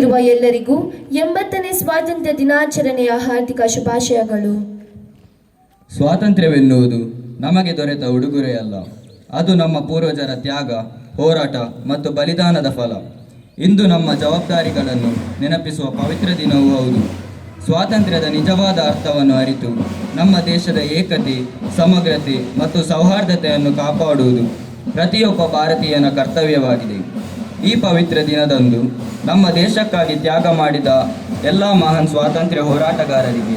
ಇರುವ ಎಲ್ಲರಿಗೂ 80ನೇ ಸ್ವಾತಂತ್ರ್ಯ ದಿನಾಚರಣೆಯ ಹಾರ್ದಿಕ ಶುಭಾಶಯಗಳು. ಸ್ವಾತಂತ್ರ್ಯವೆನ್ನುವುದು ನಮಗೆ ದೊರೆತ ಉಡುಗೊರೆಯಲ್ಲ, ಅದು ನಮ್ಮ ಪೂರ್ವಜರ ತ್ಯಾಗ, ಹೋರಾಟ ಮತ್ತು ಬಲಿದಾನದ ಫಲ. ಇಂದು ನಮ್ಮ ಜವಾಬ್ದಾರಿಗಳನ್ನು ನೆನಪಿಸುವ ಪವಿತ್ರ ದಿನವೂ ಹೌದು. ಸ್ವಾತಂತ್ರ್ಯದ ನಿಜವಾದ ಅರ್ಥವನ್ನು ಅರಿತು ನಮ್ಮ ದೇಶದ ಏಕತೆ, ಸಮಗ್ರತೆ ಮತ್ತು ಸೌಹಾರ್ದತೆಯನ್ನು ಕಾಪಾಡುವುದು ಪ್ರತಿಯೊಬ್ಬ ಭಾರತೀಯನ ಕರ್ತವ್ಯವಾಗಿದೆ. ಈ ಪವಿತ್ರ ದಿನದಂದು ನಮ್ಮ ದೇಶಕ್ಕಾಗಿ ತ್ಯಾಗ ಮಾಡಿದ ಎಲ್ಲ ಮಹಾನ್ ಸ್ವಾತಂತ್ರ್ಯ ಹೋರಾಟಗಾರರಿಗೆ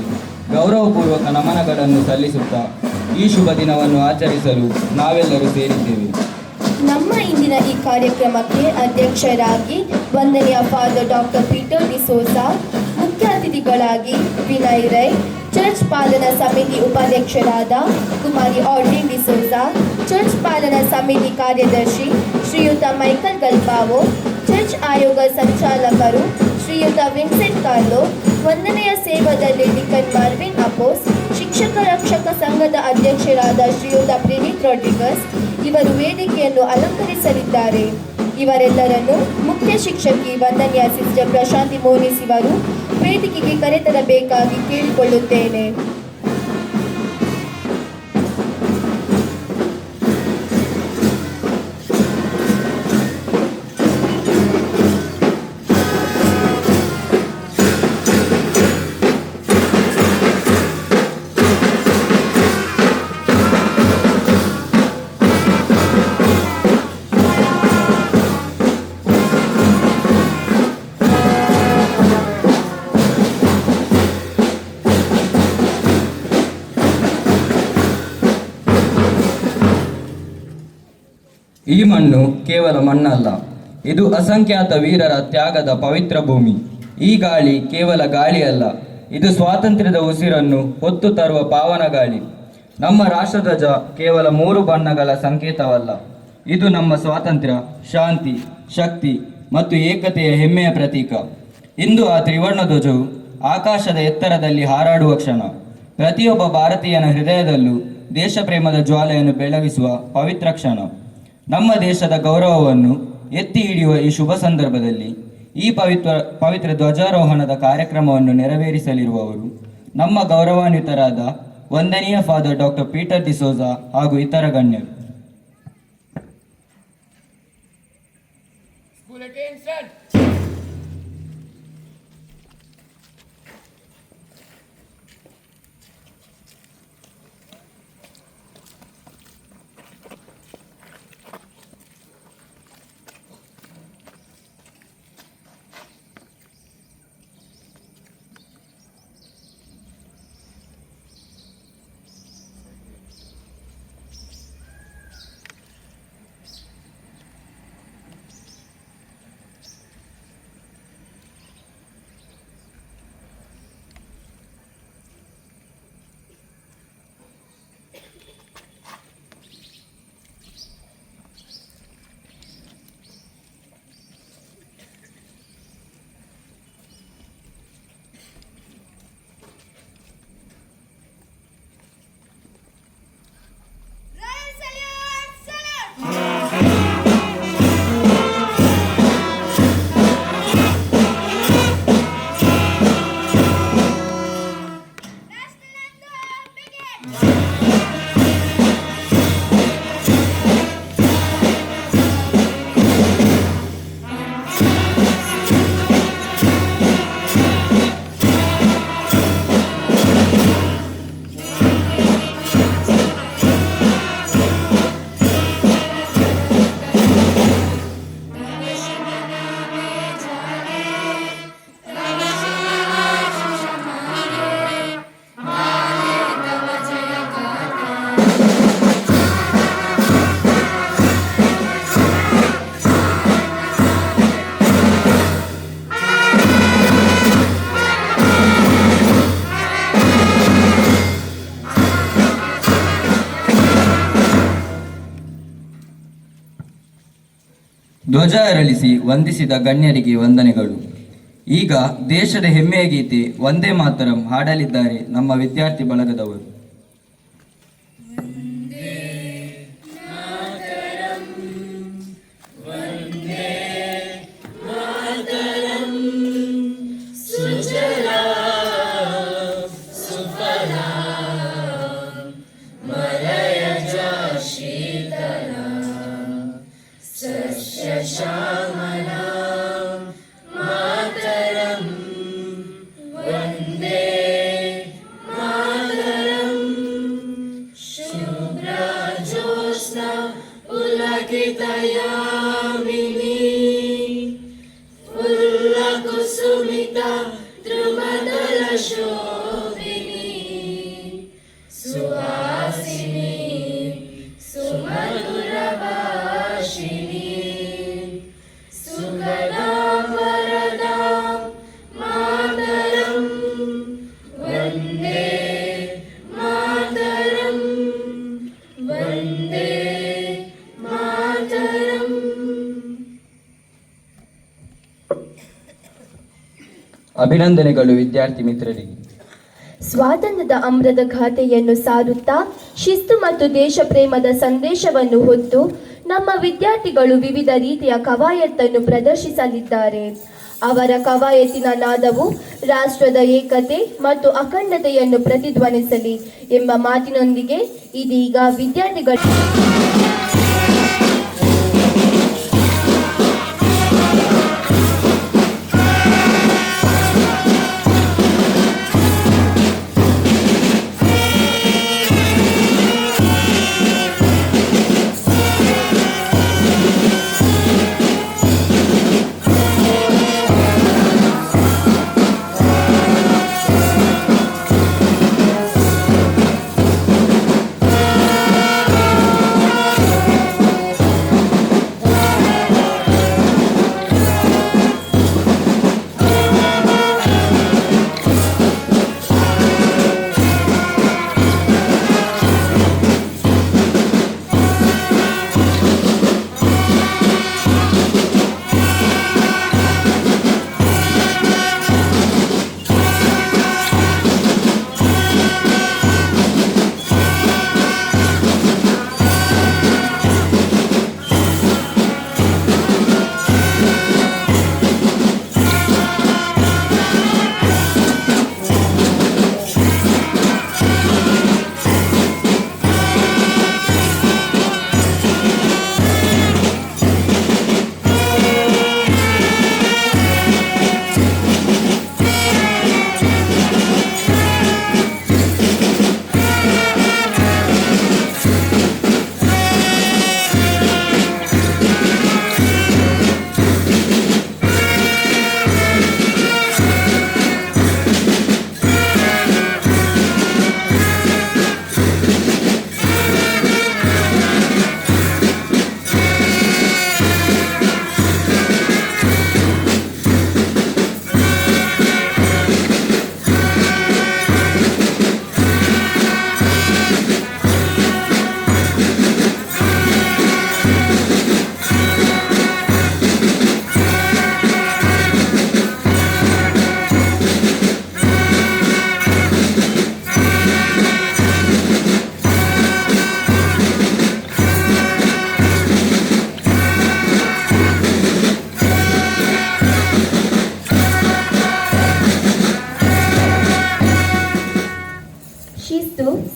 ಗೌರವಪೂರ್ವಕ ನಮನಗಳನ್ನು ಸಲ್ಲಿಸುತ್ತಾ ಈ ಶುಭ ದಿನವನ್ನು ಆಚರಿಸಲು ನಾವೆಲ್ಲರೂ ಸೇರಿದ್ದೇವೆ. ನಮ್ಮ ಇಂದಿನ ಈ ಕಾರ್ಯಕ್ರಮಕ್ಕೆ ಅಧ್ಯಕ್ಷರಾಗಿ ವಂದನೆಯ ಫಾದರ್ ಡಾಕ್ಟರ್ ಪೀಟರ್ ಡಿಸೋಜಾ, ಮುಖ್ಯ ಅತಿಥಿಗಳಾಗಿ ವಿನಯ್ ರೈ, ಚರ್ಚ್ ಪಾಲನಾ ಸಮಿತಿ ಉಪಾಧ್ಯಕ್ಷರಾದ ಕುಮಾರಿ ಆಡ್ರಿನ್ ಡಿಸೋಜಾ, ಚರ್ಚ್ ಪಾಲನಾ ಸಮಿತಿ ಕಾರ್ಯದರ್ಶಿ ಶ್ರೀಯುತ ಮೈಕಲ್ ಗಲ್ಪಾವೋ, ಚರ್ಚ್ ಆಯೋಗ ಸಂಚಾಲಕರು ಶ್ರೀಯುತ ವಿನ್ಸೆಂಟ್ ಕಾರ್ಲೋ, ವಂದನೆಯ ಸೇವಾದಲ್ಲಿ ಡಿಕನ್ ಮಾರ್ವಿನ್ ಅಪೋಸ್, ಶಿಕ್ಷಕ ರಕ್ಷಕ ಸಂಘದ ಅಧ್ಯಕ್ಷರಾದ ಶ್ರೀಯುತ ಪ್ರಿನಿತ್ ರಾಡ್ರಿಗಸ್ ಇವರು ವೇದಿಕೆಯನ್ನು ಅಲಂಕರಿಸಲಿದ್ದಾರೆ. ಇವರೆಲ್ಲರನ್ನು ಮುಖ್ಯ ಶಿಕ್ಷಕಿ ವಂದನೆಯ ಸಿಸ್ಟರ್ ಪ್ರಶಾಂತಿ ಮೋನಿಸ್ ಇವರು ವೇದಿಕೆಗೆ ಕರೆತರಬೇಕಾಗಿ ಕೇಳಿಕೊಳ್ಳುತ್ತೇನೆ. ಈ ಮಣ್ಣು ಕೇವಲ ಮಣ್ಣಲ್ಲ, ಇದು ಅಸಂಖ್ಯಾತ ವೀರರ ತ್ಯಾಗದ ಪವಿತ್ರ ಭೂಮಿ. ಈ ಗಾಳಿ ಕೇವಲ ಗಾಳಿಯಲ್ಲ, ಇದು ಸ್ವಾತಂತ್ರ್ಯದ ಉಸಿರನ್ನು ಹೊತ್ತು ತರುವ ಪಾವನ ಗಾಳಿ. ನಮ್ಮ ರಾಷ್ಟ್ರಧ್ವಜ ಕೇವಲ 3 ಬಣ್ಣಗಳ ಸಂಕೇತವಲ್ಲ, ಇದು ನಮ್ಮ ಸ್ವಾತಂತ್ರ್ಯ, ಶಾಂತಿ, ಶಕ್ತಿ ಮತ್ತು ಏಕತೆಯ ಹೆಮ್ಮೆಯ ಪ್ರತೀಕ. ಇಂದು ಆ ತ್ರಿವರ್ಣ ಧ್ವಜವು ಆಕಾಶದ ಎತ್ತರದಲ್ಲಿ ಹಾರಾಡುವ ಕ್ಷಣ. ಪ್ರತಿಯೊಬ್ಬ ಭಾರತೀಯನ ಹೃದಯದಲ್ಲೂ ದೇಶ ಪ್ರೇಮದ ಜ್ವಾಲೆಯನ್ನು ಬೆಳಗಿಸುವ ಪವಿತ್ರ ಕ್ಷಣ. ನಮ್ಮ ದೇಶದ ಗೌರವವನ್ನು ಎತ್ತಿ ಹಿಡಿಯುವ ಈ ಶುಭ ಸಂದರ್ಭದಲ್ಲಿ ಈ ಪವಿತ್ರ ಧ್ವಜಾರೋಹಣದ ಕಾರ್ಯಕ್ರಮವನ್ನು ನೆರವೇರಿಸಲಿರುವವರು ನಮ್ಮ ಗೌರವಾನ್ವಿತರಾದ ವಂದನೀಯ ಫಾದರ್ ಡಾಕ್ಟರ್ ಪೀಟರ್ ಡಿಸೋಜಾ ಹಾಗೂ ಇತರ ಗಣ್ಯರು. ಧ್ವಜ ಅರಳಿಸಿ ವಂದಿಸಿದ ಗಣ್ಯರಿಗೆ ವಂದನೆಗಳು. ಈಗ ದೇಶದ ಹೆಮ್ಮೆಯ ಗೀತೆ ವಂದೇ ಮಾತರಂ ಹಾಡಲಿದ್ದಾರೆ ನಮ್ಮ ವಿದ್ಯಾರ್ಥಿ ಬಳಗದವರು. Vandem Mataram. ಸುಸ್ಮಿತಾ ಧ್ರುಮದಲ ಶೋಭಿನಿ ಸುಹಾಸಿನಿ ಸುಮಧುರ ಭಾಷಿಣಿ ಸುಖದಾಂ ವರದಾಂ ಮಾತರಂ ವಂದೇ ಮಾತರಂ ವಂದೇ ಮಾತರಂ. ಅಭಿನಂದನೆಗಳು ವಿದ್ಯಾರ್ಥಿ ಮಿತ್ರರಿಗೆ. ಸ್ವಾತಂತ್ರ್ಯದ ಅಮೃತ ಗಾಥೆಯನ್ನು ಸಾರುತ್ತಾ ಶಿಸ್ತು ಮತ್ತು ದೇಶ ಪ್ರೇಮದ ಸಂದೇಶವನ್ನು ಹೊತ್ತು ನಮ್ಮ ವಿದ್ಯಾರ್ಥಿಗಳು ವಿವಿಧ ರೀತಿಯ ಕವಾಯತ್ತನ್ನು ಪ್ರದರ್ಶಿಸಲಿದ್ದಾರೆ. ಅವರ ಕವಾಯತಿನ ನಾದವು ರಾಷ್ಟ್ರದ ಏಕತೆ ಮತ್ತು ಅಖಂಡತೆಯನ್ನು ಪ್ರತಿಧ್ವನಿಸಲಿ ಎಂಬ ಮಾತಿನೊಂದಿಗೆ ಇದೀಗ ವಿದ್ಯಾರ್ಥಿಗಳು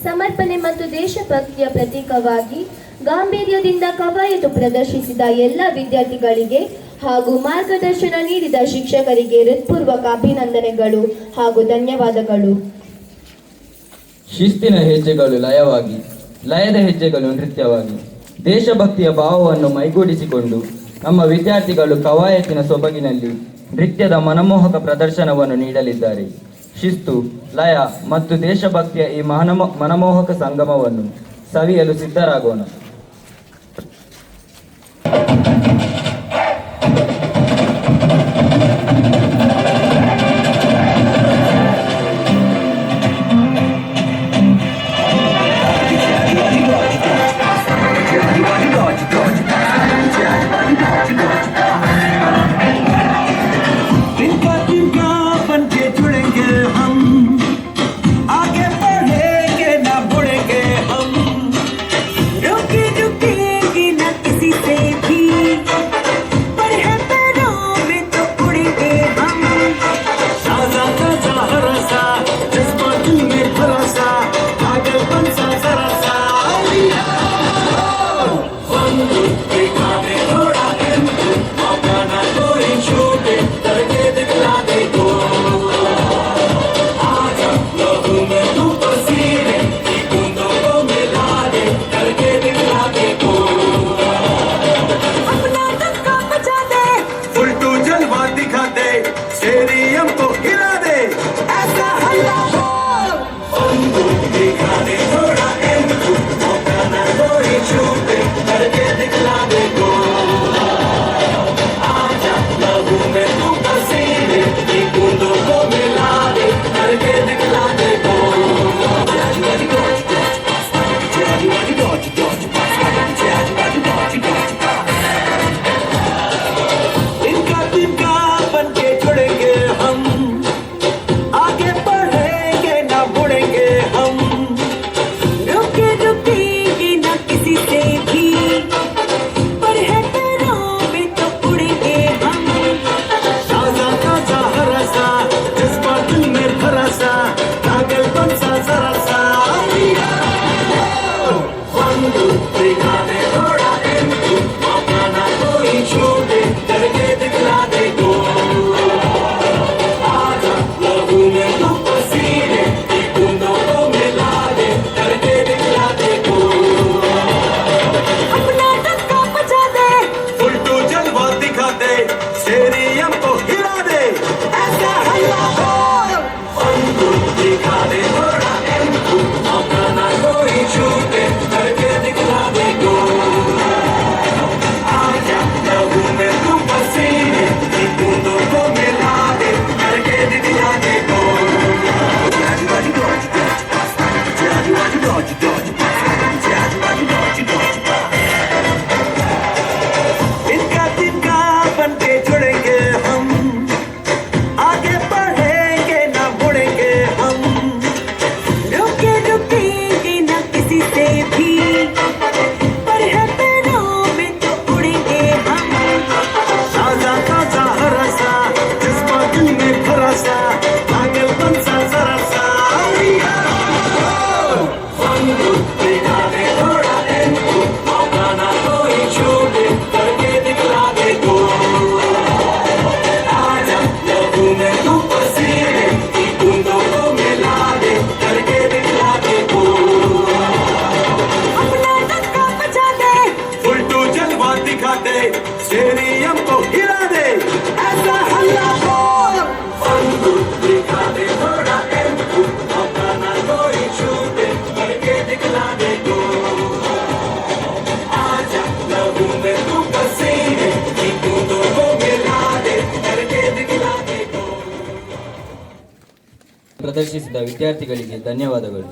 ಸಮರ್ಪಣೆ ಮತ್ತು ದೇಶಭಕ್ತಿಯ ಪ್ರತೀಕವಾಗಿ ಗಾಂಭೀರ್ಯದಿಂದ ಕವಾಯತು ಪ್ರದರ್ಶಿಸಿದ ಎಲ್ಲ ವಿದ್ಯಾರ್ಥಿಗಳಿಗೆ ಹಾಗೂ ಮಾರ್ಗದರ್ಶನ ನೀಡಿದ ಶಿಕ್ಷಕರಿಗೆ ಹೃತ್ಪೂರ್ವಕ ಅಭಿನಂದನೆಗಳು ಹಾಗೂ ಧನ್ಯವಾದಗಳು. ಶಿಸ್ತಿನ ಹೆಜ್ಜೆಗಳು ಲಯವಾಗಿ, ಲಯದ ಹೆಜ್ಜೆಗಳು ನೃತ್ಯವಾಗಿ, ದೇಶಭಕ್ತಿಯ ಭಾವವನ್ನು ಮೈಗೂಡಿಸಿಕೊಂಡು ನಮ್ಮ ವಿದ್ಯಾರ್ಥಿಗಳು ಕವಾಯತಿನ ಸೊಬಗಿನಲ್ಲಿ ನೃತ್ಯದ ಮನಮೋಹಕ ಪ್ರದರ್ಶನವನ್ನು ನೀಡಲಿದ್ದಾರೆ. ಶಿಸ್ತು, ಲಯ ಮತ್ತು ದೇಶಭಕ್ತಿಯ ಈ ಮನಮೋಹಕ ಸಂಗಮವನ್ನು ಸವಿಯಲು ಸಿದ್ಧರಾಗೋಣ. आगे बढ़ेंगे ना बढ़ेंगे हम, क्योंकि स्टेडियम को हिला दे, ऐसा हल्ला बोल। बंदू दिखा दे थोड़ा एंटू, मौका ना कोई छूटे, करके दिखला दे गोल। आजा लहू में तू पसीने की बूंदों को मिला दे, करके दिखला दे गोल। इनका तिनका बन के जुड़ेंगे हम, आगे बढ़ेंगे ना मुड़ेंगे हम, रुके रुकेंगे न किसी से भी, पर है तनाव में तो उड़ेंगे हम। ताजा ताजा हरा सा जज्बा दिल में भरा सा, पागलपन सा जरा सा। बंदूक दिखा दे थोड़ा एंटू, मौका ना कोई छूटे, करके दिखला दे गोल। आजा लहू में तू पसीने की बूंदों को मिला दे, करके दिखला दे गोल। अपना टक्का बचा दे, उल्टू जलवा दिखा दे, स्टेडियम को हिला दे, ऐसा हल्ला बोल। बंदूक दिखा दे थोड़ा एंटू, मौका ना कोई छूटे, करके दिखला दे गोल। आजा लहू में तू पसीने की बूंदों को मिला दे, करके दिखला दे गोल। इनका तिनका बन के जुड़ेंगे हम, आगे बढ़ेंगे ना मुड़ेंगे हम, रुके रुकेंगे न किसी से भी, पर है तनाव में तो उड़ेंगे हम। ताजा ताजा हरा सा जज्बा दिल में भरा सा, पागलपन सा जरा सा। बंदूक दिखा दे थोड़ा एंटू, मौका ना कोई छूटे, करके दिखला दे गोल। आजा लहू में तू पसीने की बूंदों को मिला दे, करके दिखला दे गोल। अपना टक्का बचा दे, उल्टू जलवा दिखा दे, स्टेडियम को हिला दे, ऐसा हल्ला बोल। बंदूक दिखा दे थोड़ा एंटू, मौका ना कोई छूटे, करके दिखला दे गोल। आजा लहू में तू पसीने की बूंदों को मिला दे, करके दिखला दे गोल। ಪ್ರದರ್ಶಿಸಿದ ವಿದ್ಯಾರ್ಥಿಗಳಿಗೆ ಧನ್ಯವಾದಗಳು.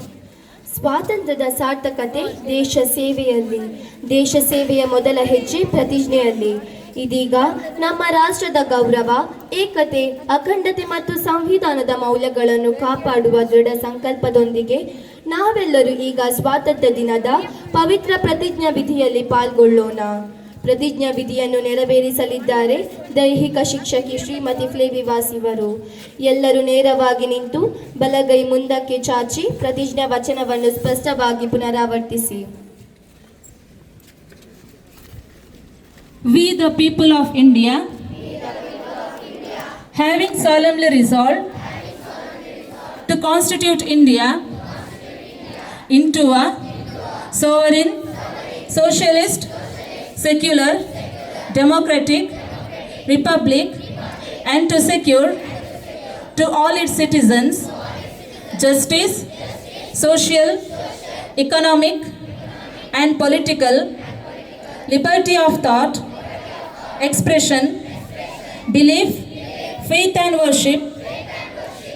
ಸ್ವಾತಂತ್ರ್ಯದ ಸಾರ್ಥಕತೆ ದೇಶ ಸೇವೆಯಲ್ಲಿ, ದೇಶ ಸೇವೆಯ ಮೊದಲ ಹೆಜ್ಜೆ ಪ್ರತಿಜ್ಞೆಯಲ್ಲಿ. ಇದೀಗ ನಮ್ಮ ರಾಷ್ಟ್ರದ ಗೌರವ, ಏಕತೆ, ಅಖಂಡತೆ ಮತ್ತು ಸಂವಿಧಾನದ ಮೌಲ್ಯಗಳನ್ನು ಕಾಪಾಡುವ ದೃಢ ಸಂಕಲ್ಪದೊಂದಿಗೆ ನಾವೆಲ್ಲರೂ ಈಗ ಸ್ವಾತಂತ್ರ್ಯ ದಿನದ ಪವಿತ್ರ ಪ್ರತಿಜ್ಞಾ ವಿಧಿಯಲ್ಲಿ ಪಾಲ್ಗೊಳ್ಳೋಣ. ಪ್ರತಿಜ್ಞಾ ವಿಧಿಯನ್ನು ನೆರವೇರಿಸಲಿದ್ದಾರೆ ದೈಹಿಕ ಶಿಕ್ಷಕಿ ಶ್ರೀಮತಿ ಫ್ಲೇವಿವಾಸ್ ಇವರು. ಎಲ್ಲರೂ ನೇರವಾಗಿ ನಿಂತು ಬಲಗೈ ಮುಂದಕ್ಕೆ ಚಾಚಿ ಪ್ರತಿಜ್ಞಾ ವಚನವನ್ನು ಸ್ಪಷ್ಟವಾಗಿ ಪುನರಾವರ್ತಿಸಿ. We the people of India, having solemnly resolved to constitute India into a sovereign, socialist, secular, democratic republic, and to secure to all its citizens justice, social, economic, and political liberty of thought, expression, belief, faith and worship,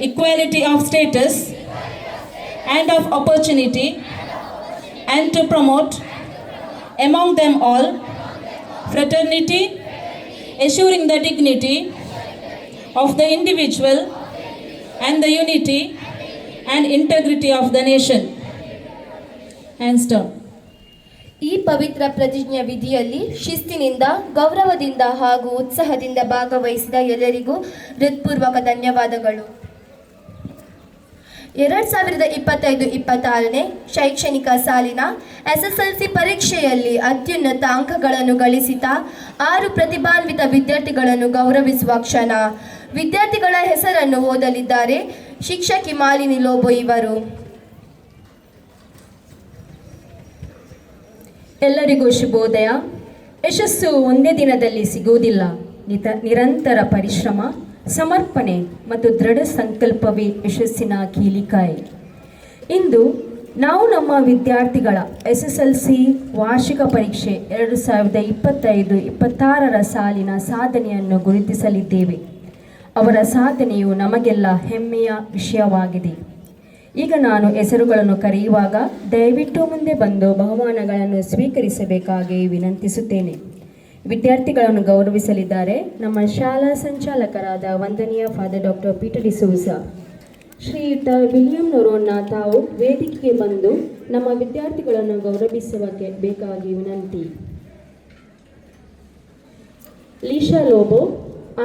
equality of status and of opportunity, and to promote among them all fraternity, assuring the dignity of the individual and the unity and integrity of the nation. Hands down. ಈ ಪವಿತ್ರ ಪ್ರತಿಜ್ಞಾ ವಿಧಿಯಲ್ಲಿ ಶಿಸ್ತಿನಿಂದ, ಗೌರವದಿಂದ ಹಾಗೂ ಉತ್ಸಾಹದಿಂದ ಭಾಗವಹಿಸಿದ ಎಲ್ಲರಿಗೂ ಹೃತ್ಪೂರ್ವಕ ಧನ್ಯವಾದಗಳು. 2025-26ನೇ ಶೈಕ್ಷಣಿಕ ಸಾಲಿನ SSLC ಪರೀಕ್ಷೆಯಲ್ಲಿ ಅತ್ಯುನ್ನತ ಅಂಕಗಳನ್ನು ಗಳಿಸಿದ 6 ಪ್ರತಿಭಾನ್ವಿತ ವಿದ್ಯಾರ್ಥಿಗಳನ್ನು ಗೌರವಿಸುವ ಕ್ಷಣ. ವಿದ್ಯಾರ್ಥಿಗಳ ಹೆಸರನ್ನು ಓದಲಿದ್ದಾರೆ ಶಿಕ್ಷಕಿ ಮಾಲಿನಿ ಲೋಬೋ ಇವರು. ಎಲ್ಲರಿಗೂ ಶುಭೋದಯ. ಯಶಸ್ಸು ಒಂದೇ ದಿನದಲ್ಲಿ ಸಿಗುವುದಿಲ್ಲ. ನಿರಂತರ ಪರಿಶ್ರಮ, ಸಮರ್ಪಣೆ ಮತ್ತು ದೃಢ ಸಂಕಲ್ಪವೇ ಯಶಸ್ಸಿನ ಕೀಲಿಕಾಯಿ. ಇಂದು ನಾವು ನಮ್ಮ ವಿದ್ಯಾರ್ಥಿಗಳ SSLC ವಾರ್ಷಿಕ ಪರೀಕ್ಷೆ 2025-26ರ ಸಾಲಿನ ಸಾಧನೆಯನ್ನು ಗುರುತಿಸಲಿದ್ದೇವೆ. ಅವರ ಸಾಧನೆಯು ನಮಗೆಲ್ಲ ಹೆಮ್ಮೆಯ ವಿಷಯವಾಗಿದೆ. ಈಗ ನಾನು ಹೆಸರುಗಳನ್ನು ಕರೆಯುವಾಗ ದಯವಿಟ್ಟು ಮುಂದೆ ಬಂದು ಬಹುಮಾನಗಳನ್ನು ಸ್ವೀಕರಿಸಬೇಕಾಗಿ ವಿನಂತಿಸುತ್ತೇನೆ. ವಿದ್ಯಾರ್ಥಿಗಳನ್ನು ಗೌರವಿಸಲಿದ್ದಾರೆ ನಮ್ಮ ಶಾಲಾ ಸಂಚಾಲಕರಾದ ವಂದನೀಯ ಫಾದರ್ ಡಾಕ್ಟರ್ ಪೀಟರ್ ಡಿಸೋಜ. ಶ್ರೀಯುತ ವಿಲಿಯಂ ನೊರೋನ್ನ ತಾವು ವೇದಿಕೆಗೆ ಬಂದು ನಮ್ಮ ವಿದ್ಯಾರ್ಥಿಗಳನ್ನು ಗೌರವಿಸುವಕ್ಕೆ ಬೇಕಾಗಿ ವಿನಂತಿ. ಲೀಶಾ ಲೋಬೋ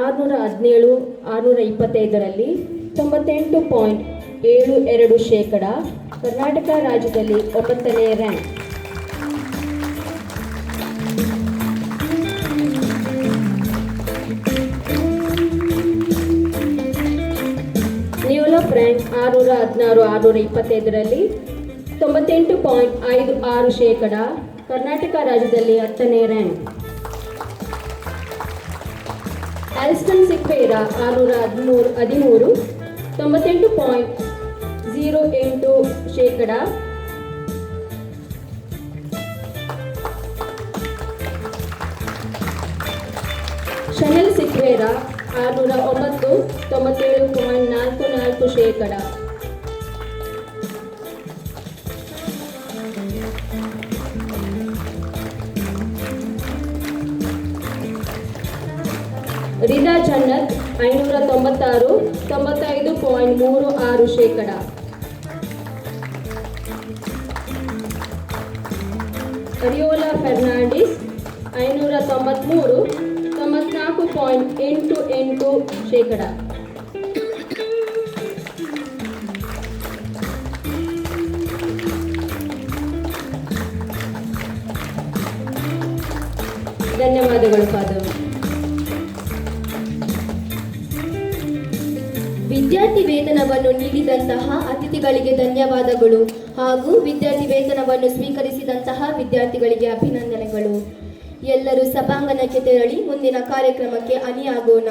617 625ರಲ್ಲಿ 98.72%, ಕರ್ನಾಟಕ ರಾಜ್ಯದಲ್ಲಿ 9ನೇ ರ್ಯಾಂಕ್. ನ್ಯೂಲಪ್ ರ್ಯಾಂಕ್ 616 625ರಲ್ಲಿ 98.56%, ಕರ್ನಾಟಕ ರಾಜ್ಯದಲ್ಲಿ 10ನೇ ರ್ಯಾಂಕ್. ಆಲ್ಸ್ಟನ್ ಸಿಕ್ವೇರಾ 613 98.08%, ಶನೆಲ್ ಸಿಕ್ವೇರಾ 609 97.44%. ರಿದಾ ಜನ್ನತ್ 596 95.36%. ಅರಿಯೋಲಾ ಫೆರ್ನಾಂಡಿಸ್ 593 94.88%. ಧನ್ಯವಾದಗಳು ಫಾದರ್. ವಿದ್ಯಾರ್ಥಿ ವೇತನವನ್ನು ನೀಡಿದಂತಹ ಅತಿಥಿಗಳಿಗೆ ಧನ್ಯವಾದಗಳು ಹಾಗೂ ವಿದ್ಯಾರ್ಥಿ ವೇತನವನ್ನು ಸ್ವೀಕರಿಸಿದಂತಹ ವಿದ್ಯಾರ್ಥಿಗಳಿಗೆ ಅಭಿನಂದನೆಗಳು. ಎಲ್ಲರೂ ಸಭಾಂಗಣಕ್ಕೆ ತೆರಳಿ ಮುಂದಿನ ಕಾರ್ಯಕ್ರಮಕ್ಕೆ ಅಣಿಯಾಗೋಣ.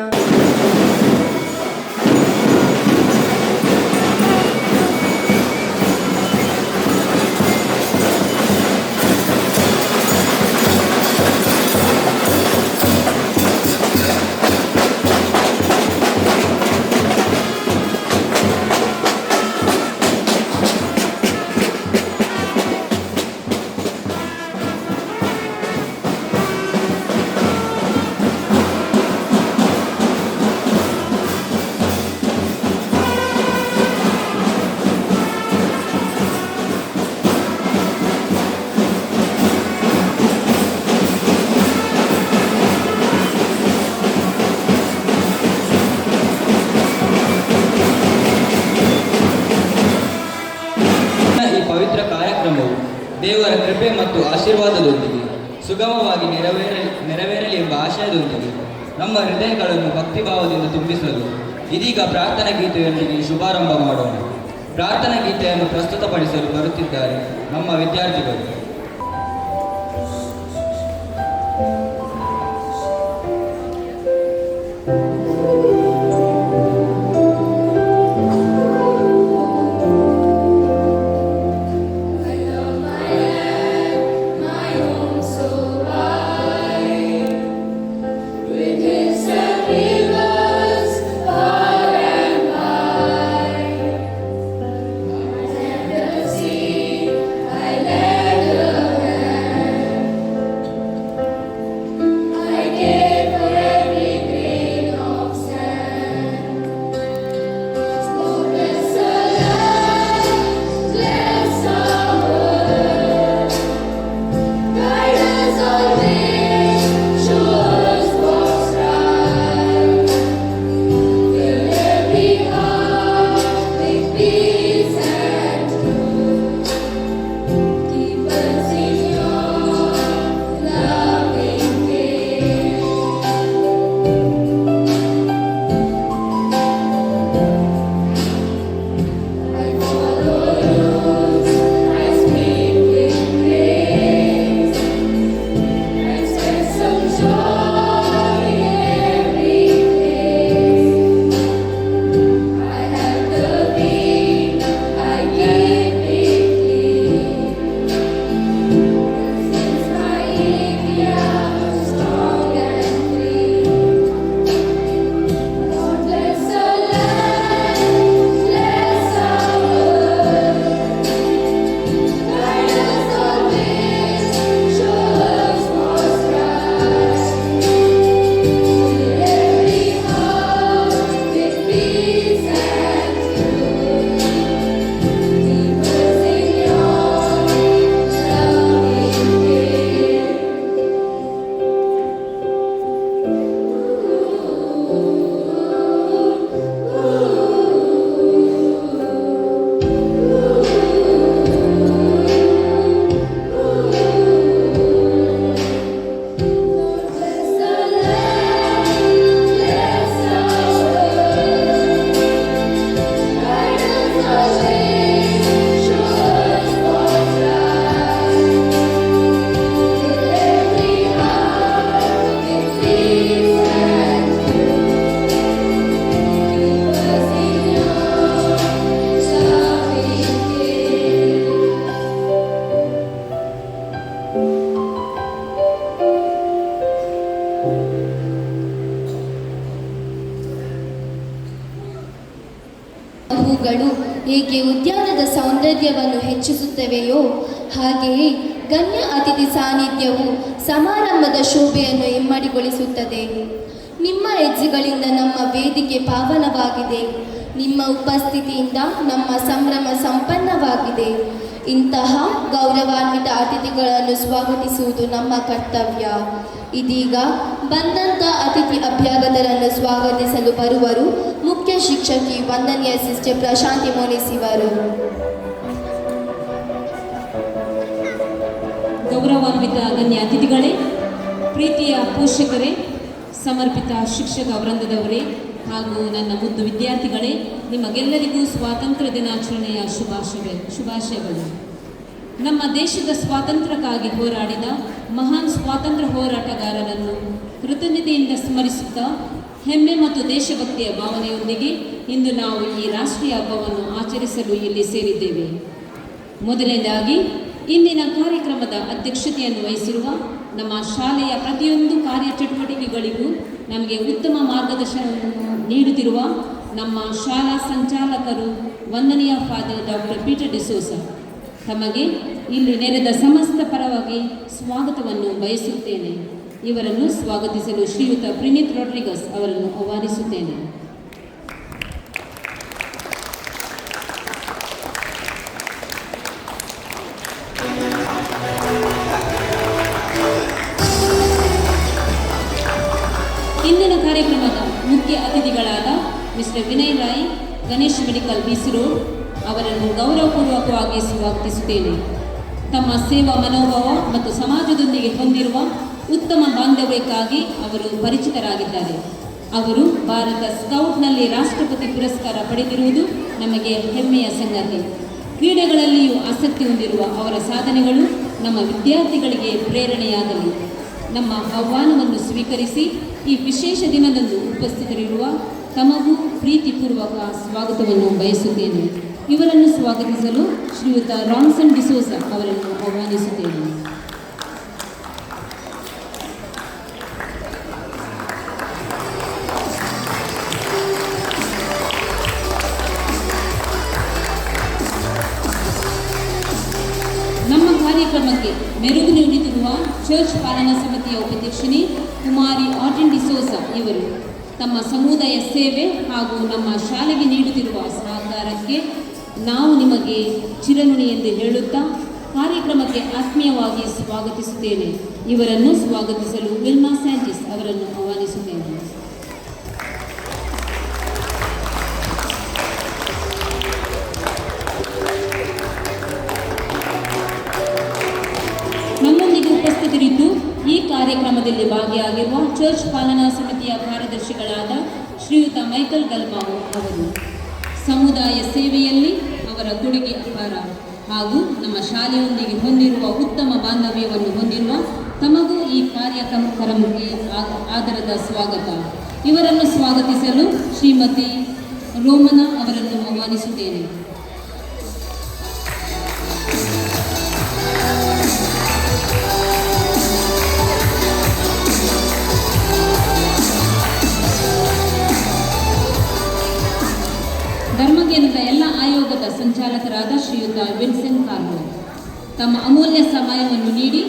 ದೇವರ ಕೃಪೆ ಮತ್ತು ಆಶೀರ್ವಾದದೊಂದಿಗೆ ಸುಗಮವಾಗಿ ನೆರವೇರಲಿ ಎಂಬ ಆಶಯದೊಂದಿಗೆ ನಮ್ಮ ಹೃದಯಗಳನ್ನು ಭಕ್ತಿಭಾವದಿಂದ ತುಂಬಿಸಲು ಇದೀಗ ಪ್ರಾರ್ಥನಾ ಗೀತೆಯೊಂದಿಗೆ ಶುಭಾರಂಭ ಮಾಡೋಣ. ಪ್ರಾರ್ಥನಾ ಗೀತೆಯನ್ನು ಪ್ರಸ್ತುತಪಡಿಸಲು ಬರುತ್ತಿದ್ದಾರೆ ನಮ್ಮ ವಿದ್ಯಾರ್ಥಿಗಳು. I led ಹೂಗಳು ಹೇಗೆ ಉದ್ಯಾನದ ಸೌಂದರ್ಯವನ್ನು ಹೆಚ್ಚಿಸುತ್ತವೆಯೋ ಹಾಗೆಯೇ ಗಣ್ಯ ಅತಿಥಿ ಸಾನ್ನಿಧ್ಯವು ಸಮಾರಂಭದ ಶೋಭೆಯನ್ನು ಇಮ್ಮಡಿಗೊಳಿಸುತ್ತದೆ. ನಿಮ್ಮ ಹೆಜ್ಜೆಗಳಿಂದ ನಮ್ಮ ವೇದಿಕೆ ಪಾವನವಾಗಿದೆ. ನಿಮ್ಮ ಉಪಸ್ಥಿತಿಯಿಂದ ನಮ್ಮ ಸಂಭ್ರಮ ಸಂಪನ್ನವಾಗಿದೆ. ಇಂತಹ ಗೌರವಾನ್ವಿತ ಅತಿಥಿಗಳನ್ನು ಸ್ವಾಗತಿಸುವುದು ನಮ್ಮ ಕರ್ತವ್ಯ. ಇದೀಗ ಬಂದಂಥ ಅತಿಥಿ ಅಭ್ಯಾಗತರನ್ನು ಸ್ವಾಗತಿಸಲು ಬರುವರು ಮುಖ್ಯ ಶಿಕ್ಷಕಿ ವಂದನೀಯ ಸಿಸ್ಟರ್ ಪ್ರಶಾಂತಿ ಮೋನಿಸಿವರು. ಗೌರವಾನ್ವಿತ ಗಣ್ಯ ಅತಿಥಿಗಳೇ, ಪ್ರೀತಿಯ ಪೋಷಕರೇ, ಸಮರ್ಪಿತ ಶಿಕ್ಷಕ ವೃಂದದವರೇ ಹಾಗೂ ನನ್ನ ಮುದ್ದು ವಿದ್ಯಾರ್ಥಿಗಳೇ, ನಿಮಗೆಲ್ಲರಿಗೂ ಸ್ವಾತಂತ್ರ್ಯ ದಿನಾಚರಣೆಯ ಶುಭಾಶಯಗಳು. ನಮ್ಮ ದೇಶದ ಸ್ವಾತಂತ್ರ್ಯಕ್ಕಾಗಿ ಹೋರಾಡಿದ ಮಹಾನ್ ಸ್ವಾತಂತ್ರ್ಯ ಹೋರಾಟಗಾರರನ್ನು ಕೃತಜ್ಞತೆಯಿಂದ ಸ್ಮರಿಸುತ್ತಾ ಹೆಮ್ಮೆ ಮತ್ತು ದೇಶಭಕ್ತಿಯ ಭಾವನೆಯೊಂದಿಗೆ ಇಂದು ನಾವು ಈ ರಾಷ್ಟ್ರೀಯ ಹಬ್ಬವನ್ನು ಆಚರಿಸಲು ಇಲ್ಲಿ ಸೇರಿದ್ದೇವೆ. ಮೊದಲನೇದಾಗಿ ಇಂದಿನ ಕಾರ್ಯಕ್ರಮದ ಅಧ್ಯಕ್ಷತೆಯನ್ನು ವಹಿಸಿರುವ ನಮ್ಮ ಶಾಲೆಯ ಪ್ರತಿಯೊಂದು ಕಾರ್ಯಚಟುವಟಿಕೆಗಳಿಗೂ ನಮಗೆ ಉತ್ತಮ ಮಾರ್ಗದರ್ಶನವನ್ನು ನೀಡುತ್ತಿರುವ ನಮ್ಮ ಶಾಲಾ ಸಂಚಾಲಕರು ವಂದನೀಯ ಫಾದರ್ ಡಾಕ್ಟರ್ ಪೀಟರ್ ಡಿಸೋಸ ತಮಗೆ ಇಲ್ಲಿ ನೆರೆದ ಸಮಸ್ತ ಪರವಾಗಿ ಸ್ವಾಗತವನ್ನು ಬಯಸುತ್ತೇನೆ. ಇವರನ್ನು ಸ್ವಾಗತಿಸಲು ಶ್ರೀಯುತ ಪ್ರಿನಿತ್ ರಾಡ್ರಿಗಸ್ ಅವರನ್ನು ಆಹ್ವಾನಿಸುತ್ತೇನೆ. ಇಂದಿನ ಕಾರ್ಯಕ್ರಮದ ಮುಖ್ಯ ಅತಿಥಿಗಳಾದ ಮಿಸ್ಟರ್ ವಿನಯ್ ರಾಯ್, ಗಣೇಶ್ ಮೆಡಿಕಲ್ ಬಿಸಿ ರೋಡ್ ಅವರನ್ನು ಗೌರವಪೂರ್ವಕವಾಗಿ ಸ್ವಾಗತಿಸುತ್ತೇನೆ. ತಮ್ಮ ಸೇವಾ ಮನೋಭಾವ ಮತ್ತು ಸಮಾಜದೊಂದಿಗೆ ಹೊಂದಿರುವ ಉತ್ತಮ ಬಾಂಧವ್ಯಕ್ಕಾಗಿ ಅವರು ಪರಿಚಿತರಾಗಿದ್ದಾರೆ. ಅವರು ಭಾರತ ಸ್ಕೌಟ್ನಲ್ಲಿ ರಾಷ್ಟ್ರಪತಿ ಪುರಸ್ಕಾರ ಪಡೆದಿರುವುದು ನಮಗೆ ಹೆಮ್ಮೆಯ ಸಂಗತಿ. ಕ್ರೀಡೆಗಳಲ್ಲಿಯೂ ಆಸಕ್ತಿ ಹೊಂದಿರುವ ಅವರ ಸಾಧನೆಗಳು ನಮ್ಮ ವಿದ್ಯಾರ್ಥಿಗಳಿಗೆ ಪ್ರೇರಣೆಯಾಗಲಿ. ನಮ್ಮ ಆಹ್ವಾನವನ್ನು ಸ್ವೀಕರಿಸಿ ಈ ವಿಶೇಷ ದಿನದಂದು ಉಪಸ್ಥಿತರಿರುವ ತಮಗೂ ಪ್ರೀತಿಪೂರ್ವಕ ಸ್ವಾಗತವನ್ನು ಬಯಸುತ್ತೇನೆ. ಇವರನ್ನು ಸ್ವಾಗತಿಸಲು ಶ್ರೀಯುತ ರಾನ್ಸನ್ ಡಿಸೋಸ ಅವರನ್ನು ಆಹ್ವಾನಿಸುತ್ತೇನೆ. ನಮ್ಮ ಕಾರ್ಯಕ್ರಮಕ್ಕೆ ಮೆರುಗು ನೀಡುತ್ತಿರುವ ಚರ್ಚ್ ಪಾಲನಾ ಸಮಿತಿಯ ಉಪಾಧ್ಯಕ್ಷಿಣಿ ಕುಮಾರಿ ಆಟಿನ್ ಡಿಸೋಸ ಇವರು ತಮ್ಮ ಸಮುದಾಯ ಸೇವೆ ಹಾಗೂ ನಮ್ಮ ಶಾಲೆಗೆ ನೀಡುತ್ತಿರುವ ಸಹಕಾರಕ್ಕೆ ನಾವು ನಿಮಗೆ ಚಿರಋಣಿ ಎಂದು ಹೇಳುತ್ತಾ ಕಾರ್ಯಕ್ರಮಕ್ಕೆ ಆತ್ಮೀಯವಾಗಿ ಸ್ವಾಗತಿಸುತ್ತೇನೆ. ಇವರನ್ನು ಸ್ವಾಗತಿಸಲು ವಿಲ್ಮಾ ಸ್ಯಾಂಟಿಸ್ ಅವರನ್ನು ಆಹ್ವಾನಿಸುತ್ತೇನೆ. ನಮ್ಮೊಂದಿಗೆ ಉಪಸ್ಥಿತರಿದ್ದು ಈ ಕಾರ್ಯಕ್ರಮದಲ್ಲಿ ಭಾಗಿಯಾಗಿರುವ ಚರ್ಚ್ ಪಾಲನಾ ಸಮಿತಿಯ ಕಾರ್ಯದರ್ಶಿಗಳಾದ ಶ್ರೀಯುತ ಮೈಕಲ್ ಗಲ್ಮಾವು ಅವರು. ಸಮುದಾಯ ಸೇವೆಯಲ್ಲಿ ಅವರ ಕೊಡುಗೆ ಅಪಾರ ಹಾಗೂ ನಮ್ಮ ಶಾಲೆಯೊಂದಿಗೆ ಹೊಂದಿರುವ ಉತ್ತಮ ಬಾಂಧವ್ಯವನ್ನು ಹೊಂದಿರುವ ತಮಗೂ ಈ ಕಾರ್ಯಕ್ರಮಕ್ಕೆ ಆದರದ ಸ್ವಾಗತ. ಇವರನ್ನು ಸ್ವಾಗತಿಸಲು ಶ್ರೀಮತಿ ರೋಮನಾ ಅವರನ್ನು ಆಹ್ವಾನಿಸುತ್ತೇನೆ. ಧರ್ಮಕೇಂದ್ರದ ಎಲ್ಲ ಆಯೋಗದ ಸಂಚಾಲಕರಾದ ಶ್ರೀಯುತ ವಿನ್ಸೆಂಟ್ ಕಾರ್ಲೋ ತಮ್ಮ ಅಮೂಲ್ಯ ಸಮಯವನ್ನು ನೀಡಿ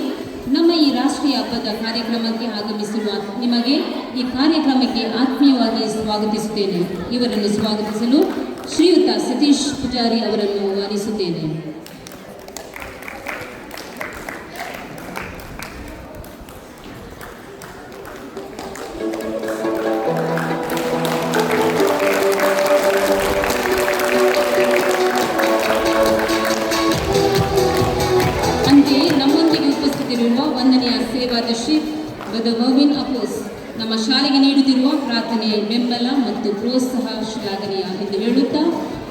ನಮ್ಮ ಈ ರಾಷ್ಟ್ರೀಯ ಹಬ್ಬದ ಕಾರ್ಯಕ್ರಮಕ್ಕೆ ಆಗಮಿಸಿರುವ ನಿಮಗೆ ಈ ಕಾರ್ಯಕ್ರಮಕ್ಕೆ ಆತ್ಮೀಯವಾಗಿ ಸ್ವಾಗತಿಸುತ್ತೇನೆ. ಇವರನ್ನು ಸ್ವಾಗತಿಸಲು ಶ್ರೀಯುತ ಸತೀಶ್ ಪೂಜಾರಿ ಅವರನ್ನು ಆಹ್ವಾನಿಸುತ್ತೇನೆ. ವಂದನೆಯ ಸೇವಾದರ್ಶಿ ಬ್ರದರ್ ಮರ್ವಿನ್ ಅಪೋಸ್ ನಮ್ಮ ಶಾಲೆಗೆ ನೀಡುತ್ತಿರುವ ಪ್ರಾರ್ಥನೆ, ಬೆಂಬಲ ಮತ್ತು ಪ್ರೋತ್ಸಾಹ ಶ್ಲಾಘನೀಯ ಎಂದು ಹೇಳುತ್ತಾ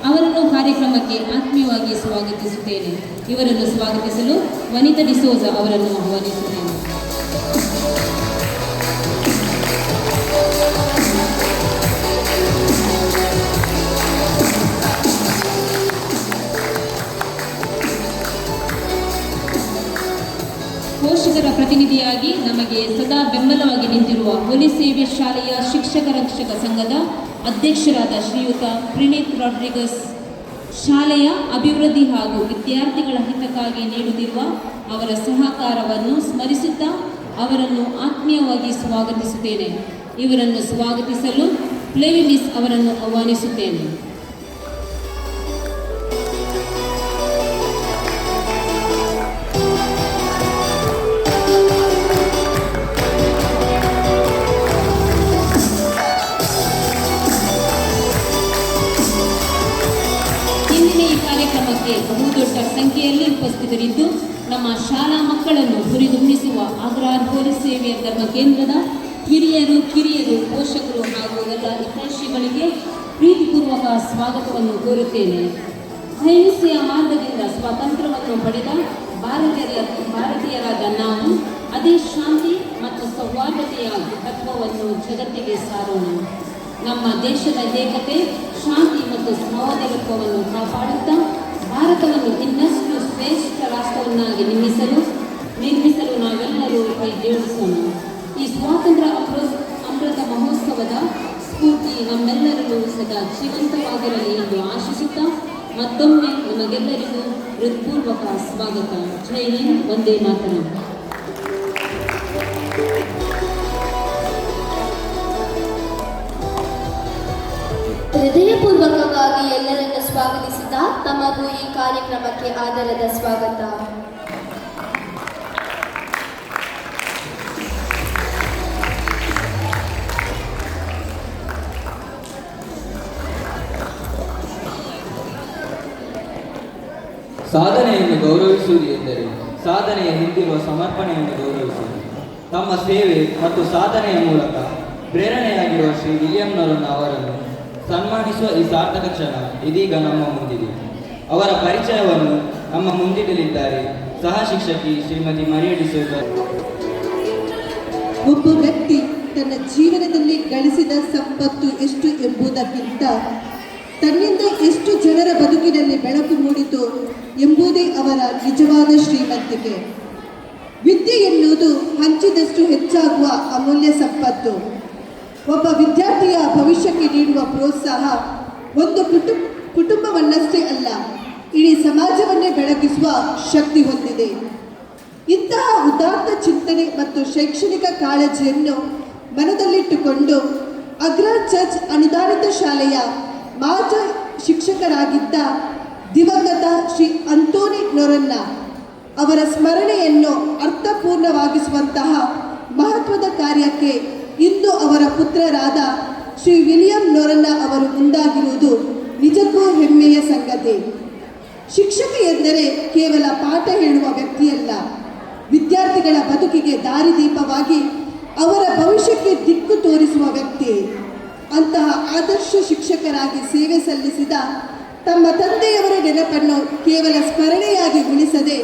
ಅವರನ್ನು ಕಾರ್ಯಕ್ರಮಕ್ಕೆ ಆತ್ಮೀಯವಾಗಿ ಸ್ವಾಗತಿಸುತ್ತೇನೆ. ಇವರನ್ನು ಸ್ವಾಗತಿಸಲು ವನಿತಾ ಡಿಸೋಜ ಅವರನ್ನು ಆಹ್ವಾನಿಸುತ್ತೇನೆ. ಪೋಷಕರ ಪ್ರತಿನಿಧಿಯಾಗಿ ನಮಗೆ ಸದಾ ಬೆಂಬಲವಾಗಿ ನಿಂತಿರುವ ಹೋಲಿ ಸೇವೆ ಶಾಲೆಯ ಶಿಕ್ಷಕ ರಕ್ಷಕ ಸಂಘದ ಅಧ್ಯಕ್ಷರಾದ ಶ್ರೀಯುತ ಪ್ರಿನಿತ್ ರಾಡ್ರಿಗಸ್ ಶಾಲೆಯ ಅಭಿವೃದ್ಧಿ ಹಾಗೂ ವಿದ್ಯಾರ್ಥಿಗಳ ಹಿತಕ್ಕಾಗಿ ನೀಡುತ್ತಿರುವ ಅವರ ಸಹಕಾರವನ್ನು ಸ್ಮರಿಸುತ್ತಾ ಅವರನ್ನು ಆತ್ಮೀಯವಾಗಿ ಸ್ವಾಗತಿಸುತ್ತೇನೆ. ಇವರನ್ನು ಸ್ವಾಗತಿಸಲು ಫ್ಲೇವಿ ಮಿಸ್ ಅವರನ್ನು ಆಹ್ವಾನಿಸುತ್ತೇನೆ. ಇಂದಿನ ಈ ಕಾರ್ಯಕ್ರಮಕ್ಕೆ ಬಹುದೊಡ್ಡ ಸಂಖ್ಯೆಯಲ್ಲಿ ಉಪಸ್ಥಿತರಿದ್ದು ನಮ್ಮ ಶಾಲಾ ಮಕ್ಕಳನ್ನು ಹುರಿದುಂಬಿಸುವ ಅಗ್ರಹಾರ ಪೊಲೀಸ್ ಸೇವೆಯ ಧರ್ಮ ಕೇಂದ್ರದ ಹಿರಿಯರು, ಕಿರಿಯರು, ಪೋಷಕರು ಹಾಗೂ ಎಲ್ಲ ಹಿತೈಷಿಗಳಿಗೆ ಪ್ರೀತಿಪೂರ್ವಕ ಸ್ವಾಗತವನ್ನು ಕೋರುತ್ತೇನೆ. ಅಹಿಂಸೆಯ ಮಾರ್ಗದಿಂದ ಸ್ವಾತಂತ್ರ್ಯವನ್ನು ಪಡೆದ ಭಾರತೀಯರಾದ ನಾವು ಅದೇ ಶಾಂತಿ ಮತ್ತು ಸೌಹಾರ್ದತೆಯ ತತ್ವವನ್ನು ಜಗತ್ತಿಗೆ ಸಾರೋಣ. ನಮ್ಮ ದೇಶದ ಏಕತೆ, ಶಾಂತಿ ಮತ್ತು ಸಹೋದರತ್ವವನ್ನು ಕಾಪಾಡುತ್ತಾ ಭಾರತವನ್ನು ಇನ್ನಷ್ಟು ಶ್ರೇಷ್ಠ ರಾಷ್ಟ್ರವನ್ನಾಗಿ ನಿರ್ಮಿಸಲು ನಾವೆಲ್ಲರೂ ಕೈ ಜೋಡಿಸೋಣ. ಈ ಸ್ವಾತಂತ್ರ್ಯ ಅಮೃತ ಮಹೋತ್ಸವದ ಸ್ಫೂರ್ತಿ ನಮ್ಮೆಲ್ಲರಿಗೂ ಸದಾ ಜೀವಂತವಾಗಿರಲಿ ಎಂದು ಆಶಿಸುತ್ತಾ ಮತ್ತೊಮ್ಮೆ ನಮಗೆಲ್ಲರಿಗೂ ಹೃತ್ಪೂರ್ವಕ ಸ್ವಾಗತ. ಜೈ ಹಿಂದ್, ವಂದೇ ಮಾತರಂ. ಹೃದಯಪೂರ್ವಕವಾಗಿ ಎಲ್ಲರನ್ನು ಸ್ವಾಗತಿಸುತ್ತಾ ತಮಗೂ ಈ ಕಾರ್ಯಕ್ರಮಕ್ಕೆ ಆದರದ ಸ್ವಾಗತ. ಸಾಧನೆಯನ್ನು ಗೌರವಿಸುವುದು ಎಂದರೆ ಸಾಧನೆಯ ಹಿಂದಿರುವ ಸಮರ್ಪಣೆಯನ್ನು ಗೌರವಿಸುವುದು. ತಮ್ಮ ಸೇವೆ ಮತ್ತು ಸಾಧನೆಯ ಮೂಲಕ ಪ್ರೇರಣೆಯಾಗಿರುವ ಶ್ರೀ ವಿಲಿಯಂ ನೊರೊನ್ನ ಅವರನ್ನು ಸನ್ಮಾನಿಸುವ ಈ ಸಾರ್ಥಕ ಕ್ಷಣ ಇದೀಗ ನಮ್ಮ ಮುಂದಿದೆ. ಅವರ ಪರಿಚಯವನ್ನು ನಮ್ಮ ಮುಂದಿಡಲಿದ್ದಾರೆ ಸಹ ಶಿಕ್ಷಕಿ ಶ್ರೀಮತಿ ಮರಿಯಾ ಡಿಸೋಜಾ. ಒಬ್ಬ ವ್ಯಕ್ತಿ ತನ್ನ ಜೀವನದಲ್ಲಿ ಗಳಿಸಿದ ಸಂಪತ್ತು ಎಷ್ಟು ಎಂಬುದಕ್ಕಿಂತ ತನ್ನಿಂದ ಎಷ್ಟು ಜನರ ಬದುಕಿನಲ್ಲಿ ಬೆಳಕು ಮೂಡಿತು ಎಂಬುದೇ ಅವರ ನಿಜವಾದ ಶ್ರೀಮಂತಿಕೆ. ವಿದ್ಯೆ ಎನ್ನುವುದು ಹಂಚಿದಷ್ಟು ಹೆಚ್ಚಾಗುವ ಅಮೂಲ್ಯ ಸಂಪತ್ತು. ಒಬ್ಬ ವಿದ್ಯಾರ್ಥಿಯ ಭವಿಷ್ಯಕ್ಕೆ ನೀಡುವ ಪ್ರೋತ್ಸಾಹ ಒಂದು ಕುಟುಂಬವನ್ನಷ್ಟೇ ಅಲ್ಲ, ಇಡೀ ಸಮಾಜವನ್ನೇ ಬೆಳಗಿಸುವ ಶಕ್ತಿ ಹೊಂದಿದೆ. ಇಂತಹ ಉದಾತ್ತ ಚಿಂತನೆ ಮತ್ತು ಶೈಕ್ಷಣಿಕ ಕಾಳಜಿಯನ್ನು ಮನದಲ್ಲಿಟ್ಟುಕೊಂಡು ಅಗ್ರಹಾರ ಚರ್ಚ್ ಅನುದಾನಿತ ಶಾಲೆಯ ಮಾಜಿ ಶಿಕ್ಷಕರಾಗಿದ್ದ ದಿವಂಗತ ಶ್ರೀ ಅಂತೋನಿ ನೊರೊನ್ನ ಅವರ ಸ್ಮರಣೆಯನ್ನು ಅರ್ಥಪೂರ್ಣವಾಗಿಸುವಂತಹ ಮಹತ್ವದ ಕಾರ್ಯಕ್ಕೆ ಇಂದು ಅವರ ಪುತ್ರರಾದ ಶ್ರೀ ವಿಲಿಯಂ ನೊರೊನ್ನ ಅವರು ಮುಂದಾಗಿರುವುದು ನಿಜಕ್ಕೂ ಹೆಮ್ಮೆಯ ಸಂಗತಿ. ಶಿಕ್ಷಕ ಎಂದರೆ ಕೇವಲ ಪಾಠ ಹೇಳುವ ವ್ಯಕ್ತಿಯಲ್ಲ, ವಿದ್ಯಾರ್ಥಿಗಳ ಬದುಕಿಗೆ ದಾರಿದೀಪವಾಗಿ ಅವರ ಭವಿಷ್ಯಕ್ಕೆ ದಿಕ್ಕು ತೋರಿಸುವ ವ್ಯಕ್ತಿ. ಅಂತಹ ಆದರ್ಶ ಶಿಕ್ಷಕರಾಗಿ ಸೇವೆ ಸಲ್ಲಿಸಿದ ತಮ್ಮ ತಂದೆಯವರ ನೆನಪನ್ನು ಕೇವಲ ಸ್ಮರಣೆಯಾಗಿ ಉಳಿಸದೆ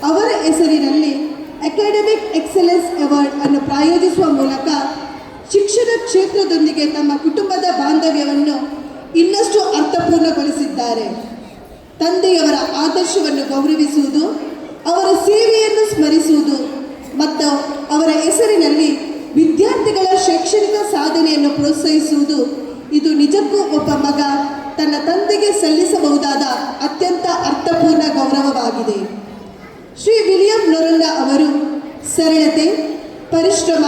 ಅವರ ಹೆಸರಿನಲ್ಲಿ ಅಕಾಡೆಮಿಕ್ ಎಕ್ಸಲೆನ್ಸ್ ಅವಾರ್ಡ್ ಅನ್ನು ಪ್ರಾಯೋಜಿಸುವ ಮೂಲಕ ಶಿಕ್ಷಣ ಕ್ಷೇತ್ರದೊಂದಿಗೆ ತಮ್ಮ ಕುಟುಂಬದ ಬಾಂಧವ್ಯವನ್ನು ಇನ್ನಷ್ಟು ಅರ್ಥಪೂರ್ಣಗೊಳಿಸಿದ್ದಾರೆ. ತಂದೆಯವರ ಆದರ್ಶವನ್ನು ಗೌರವಿಸುವುದು, ಅವರ ಸೇವೆಯನ್ನು ಸ್ಮರಿಸುವುದು ಮತ್ತು ಅವರ ಹೆಸರಿನಲ್ಲಿ ವಿದ್ಯಾರ್ಥಿಗಳ ಶೈಕ್ಷಣಿಕ ಸಾಧನೆಯನ್ನು ಪ್ರೋತ್ಸಾಹಿಸುವುದು ಇದು ನಿಜಕ್ಕೂ ಒಬ್ಬ ಮಗ ತನ್ನ ತಂದೆಗೆ ಸಲ್ಲಿಸಬಹುದಾದ ಅತ್ಯಂತ ಅರ್ಥಪೂರ್ಣ ಗೌರವವಾಗಿದೆ. ಶ್ರೀ ವಿಲಿಯಂ ನೊರೊನ್ನ ಅವರು ಸರಳತೆ, ಪರಿಶ್ರಮ,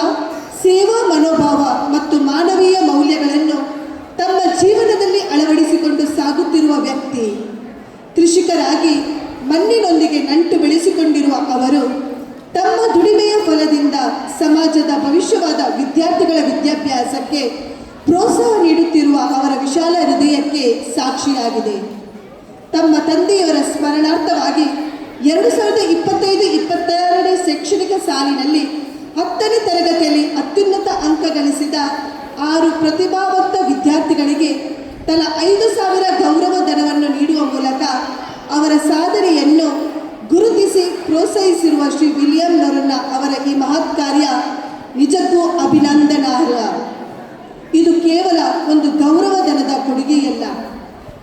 ಸೇವಾ ಮನೋಭಾವ ಮತ್ತು ಮಾನವೀಯ ಮೌಲ್ಯಗಳನ್ನು ತಮ್ಮ ಜೀವನದಲ್ಲಿ ಅಳವಡಿಸಿಕೊಂಡು ಸಾಗುತ್ತಿರುವ ವ್ಯಕ್ತಿ. ಕೃಷಿಕರಾಗಿ ಮಣ್ಣಿನೊಂದಿಗೆ ನಂಟು ಬೆಳೆಸಿಕೊಂಡಿರುವ ಅವರು ತಮ್ಮ ದುಡಿಮೆಯ ಫಲದಿಂದ ಸಮಾಜದ ಭವಿಷ್ಯವಾದ ವಿದ್ಯಾರ್ಥಿಗಳ ವಿದ್ಯಾಭ್ಯಾಸಕ್ಕೆ ಪ್ರೋತ್ಸಾಹ ನೀಡುತ್ತಿರುವ ಅವರ ವಿಶಾಲ ಹೃದಯಕ್ಕೆ ಸಾಕ್ಷಿಯಾಗಿದೆ. ತಮ್ಮ ತಂದೆಯವರ ಸ್ಮರಣಾರ್ಥವಾಗಿ 2025-26ನೇ ಶೈಕ್ಷಣಿಕ ಸಾಲಿನಲ್ಲಿ 10ನೇ ತರಗತಿಯಲ್ಲಿ ಅತ್ಯುನ್ನತ ಅಂಕ ಗಳಿಸಿದ 6 ಪ್ರತಿಭಾವಂತ ವಿದ್ಯಾರ್ಥಿಗಳಿಗೆ ತಲಾ 5,000 ಗೌರವ ಧನವನ್ನು ನೀಡುವ ಮೂಲಕ ಅವರ ಸಾಧನೆಯನ್ನು ಗುರುತಿಸಿ ಪ್ರೋತ್ಸಾಹಿಸಿರುವ ಶ್ರೀ ವಿಲಿಯಂ ನೊರೊನ್ನ ಅವರ ಈ ಮಹತ್ ಕಾರ್ಯ ನಿಜಕ್ಕೂ ಅಭಿನಂದನಾರ್ಹ. ಇದು ಕೇವಲ ಒಂದು ಗೌರವಧನದ ಕೊಡುಗೆಯಲ್ಲ,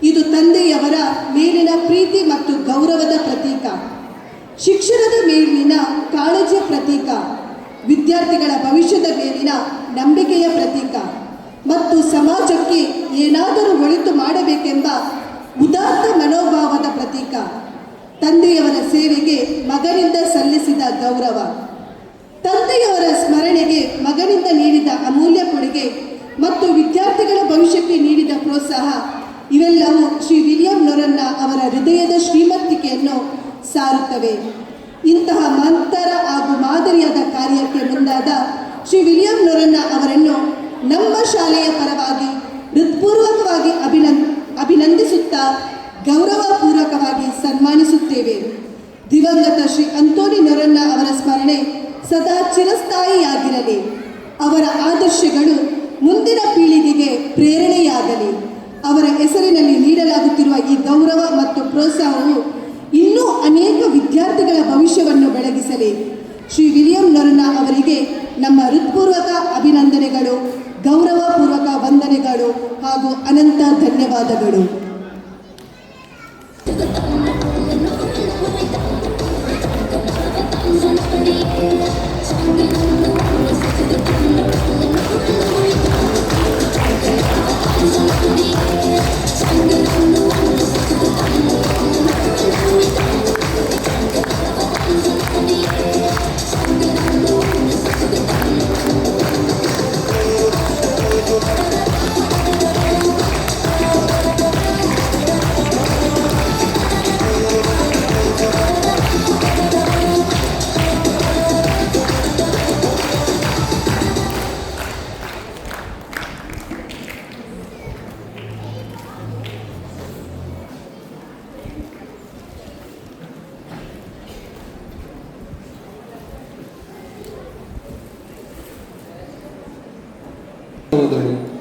ಇದು ತಂದೆಯವರ ಮೇಲಿನ ಪ್ರೀತಿ ಮತ್ತು ಗೌರವದ ಪ್ರತೀಕ, ಶಿಕ್ಷಣದ ಮೇಲಿನ ಕಾಳಜಿಯ ಪ್ರತೀಕ, ವಿದ್ಯಾರ್ಥಿಗಳ ಭವಿಷ್ಯದ ಮೇಲಿನ ನಂಬಿಕೆಯ ಪ್ರತೀಕ ಮತ್ತು ಸಮಾಜಕ್ಕೆ ಏನಾದರೂ ಒಳಿತು ಮಾಡಬೇಕೆಂಬ ಉದಾತ್ತ ತಂದೆಯವರ ಸೇವೆಗೆ ಮಗನಿಂದ ಸಲ್ಲಿಸಿದ ಗೌರವ, ತಂದೆಯವರ ಸ್ಮರಣೆಗೆ ಮಗನಿಂದ ನೀಡಿದ ಅಮೂಲ್ಯ ಕೊಡುಗೆ ಮತ್ತು ವಿದ್ಯಾರ್ಥಿಗಳ ಭವಿಷ್ಯಕ್ಕೆ ನೀಡಿದ ಪ್ರೋತ್ಸಾಹ ಇವೆಲ್ಲವೂ ಶ್ರೀ ವಿಲಿಯಂ ನೊರನ್ನ ಅವರ ಹೃದಯದ ಶ್ರೀಮಂತಿಕೆಯನ್ನು ಸಾರುತ್ತವೆ. ಇಂತಹ ಮಂತರ ಹಾಗೂ ಮಾದರಿಯಾದ ಕಾರ್ಯಕ್ಕೆ ಮುಂದಾದ ಶ್ರೀ ವಿಲಿಯಂ ನೊರನ್ನ ಅವರನ್ನು ನಮ್ಮ ಶಾಲೆಯ ಪರವಾಗಿ ಹೃತ್ಪೂರ್ವಕವಾಗಿ ಅಭಿನಂದಿಸುತ್ತಾ ಗೌರವಪೂರ್ವಕವಾಗಿ ಸನ್ಮಾನಿಸುತ್ತೇವೆ. ದಿವಂಗತ ಶ್ರೀ ಅಂತೋನಿ ನೊರನ್ನ ಅವರ ಸ್ಮರಣೆ ಸದಾ ಚಿರಸ್ಥಾಯಿಯಾಗಿರಲಿ. ಅವರ ಆದರ್ಶಗಳು ಮುಂದಿನ ಪೀಳಿಗೆಗೆ ಪ್ರೇರಣೆಯಾಗಲಿ. ಅವರ ಹೆಸರಿನಲ್ಲಿ ನೀಡಲಾಗುತ್ತಿರುವ ಈ ಗೌರವ ಮತ್ತು ಪ್ರೋತ್ಸಾಹವು ಇನ್ನೂ ಅನೇಕ ವಿದ್ಯಾರ್ಥಿಗಳ ಭವಿಷ್ಯವನ್ನು ಬೆಳಗಿಸಲಿ. ಶ್ರೀ ವಿಲಿಯಂ ನೊರನ್ನ ಅವರಿಗೆ ನಮ್ಮ ಹೃತ್ಪೂರ್ವಕ ಅಭಿನಂದನೆಗಳು, ಗೌರವಪೂರ್ವಕ ವಂದನೆಗಳು ಹಾಗೂ ಅನಂತ ಧನ್ಯವಾದಗಳು.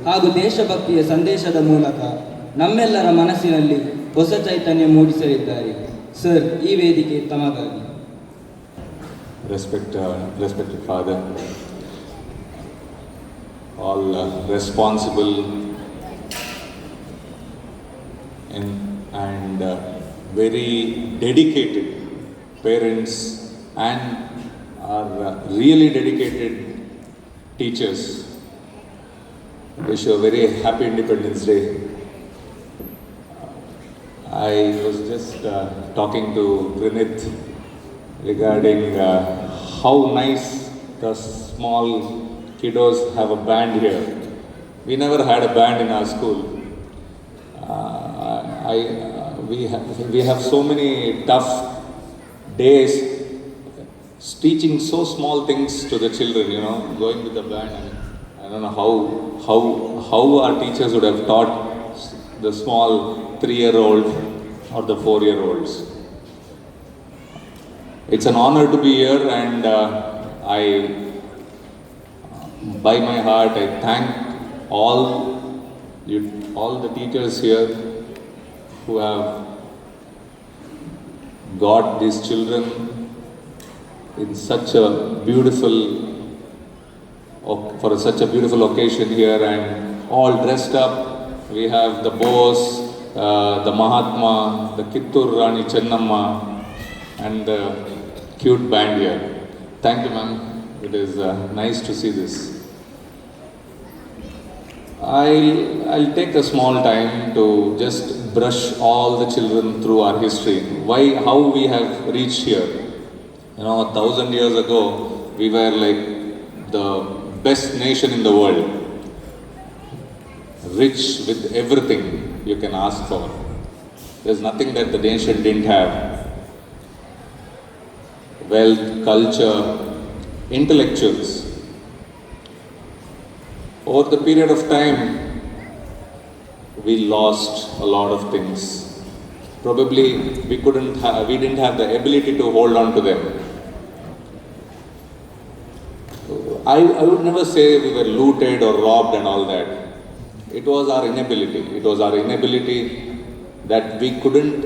ಹಾಗೂ ದೇಶಭಕ್ತಿಯ ಸಂದೇಶದ ಮೂಲಕ ನಮ್ಮೆಲ್ಲರ ಮನಸ್ಸಿನಲ್ಲಿ ಹೊಸ ಚೈತನ್ಯ ಮೂಡಿಸಲಿದ್ದಾರೆ. ಸರ್, ಈ ವೇದಿಕೆ ತಮಗಾಗಿ. Respected Father, all responsible and very dedicated parents and are really dedicated teachers. Wish you a very happy Independence Day. I was just talking to Pranith regarding how nice the small kiddos have a band here. We never had a band in our school. We have so many tough days teaching so small things to the children, going with the band. I don't know how our teachers would have taught the small 3-year-old or the 4-year-olds. It's an honor to be here, and by my heart, I thank all the teachers here who have got these children in such a beautiful occasion here, and all dressed up. We have the Bose, the Mahatma, the Kittur Rani Chennamma, and the cute band here. Thank you, ma'am. It is nice to see this. I'll take a small time to just brush all the children through our history. How we have reached here. 1,000 years ago, we were like the best nation in the world, rich with everything you can ask for. There's nothing that the nation didn't have. Wealth, culture, intellectuals. Over the period of time, we lost a lot of things. Probably we didn't have the ability to hold on to them. I would never say we were looted or robbed and all that. It was our inability. It was our inability that we couldn't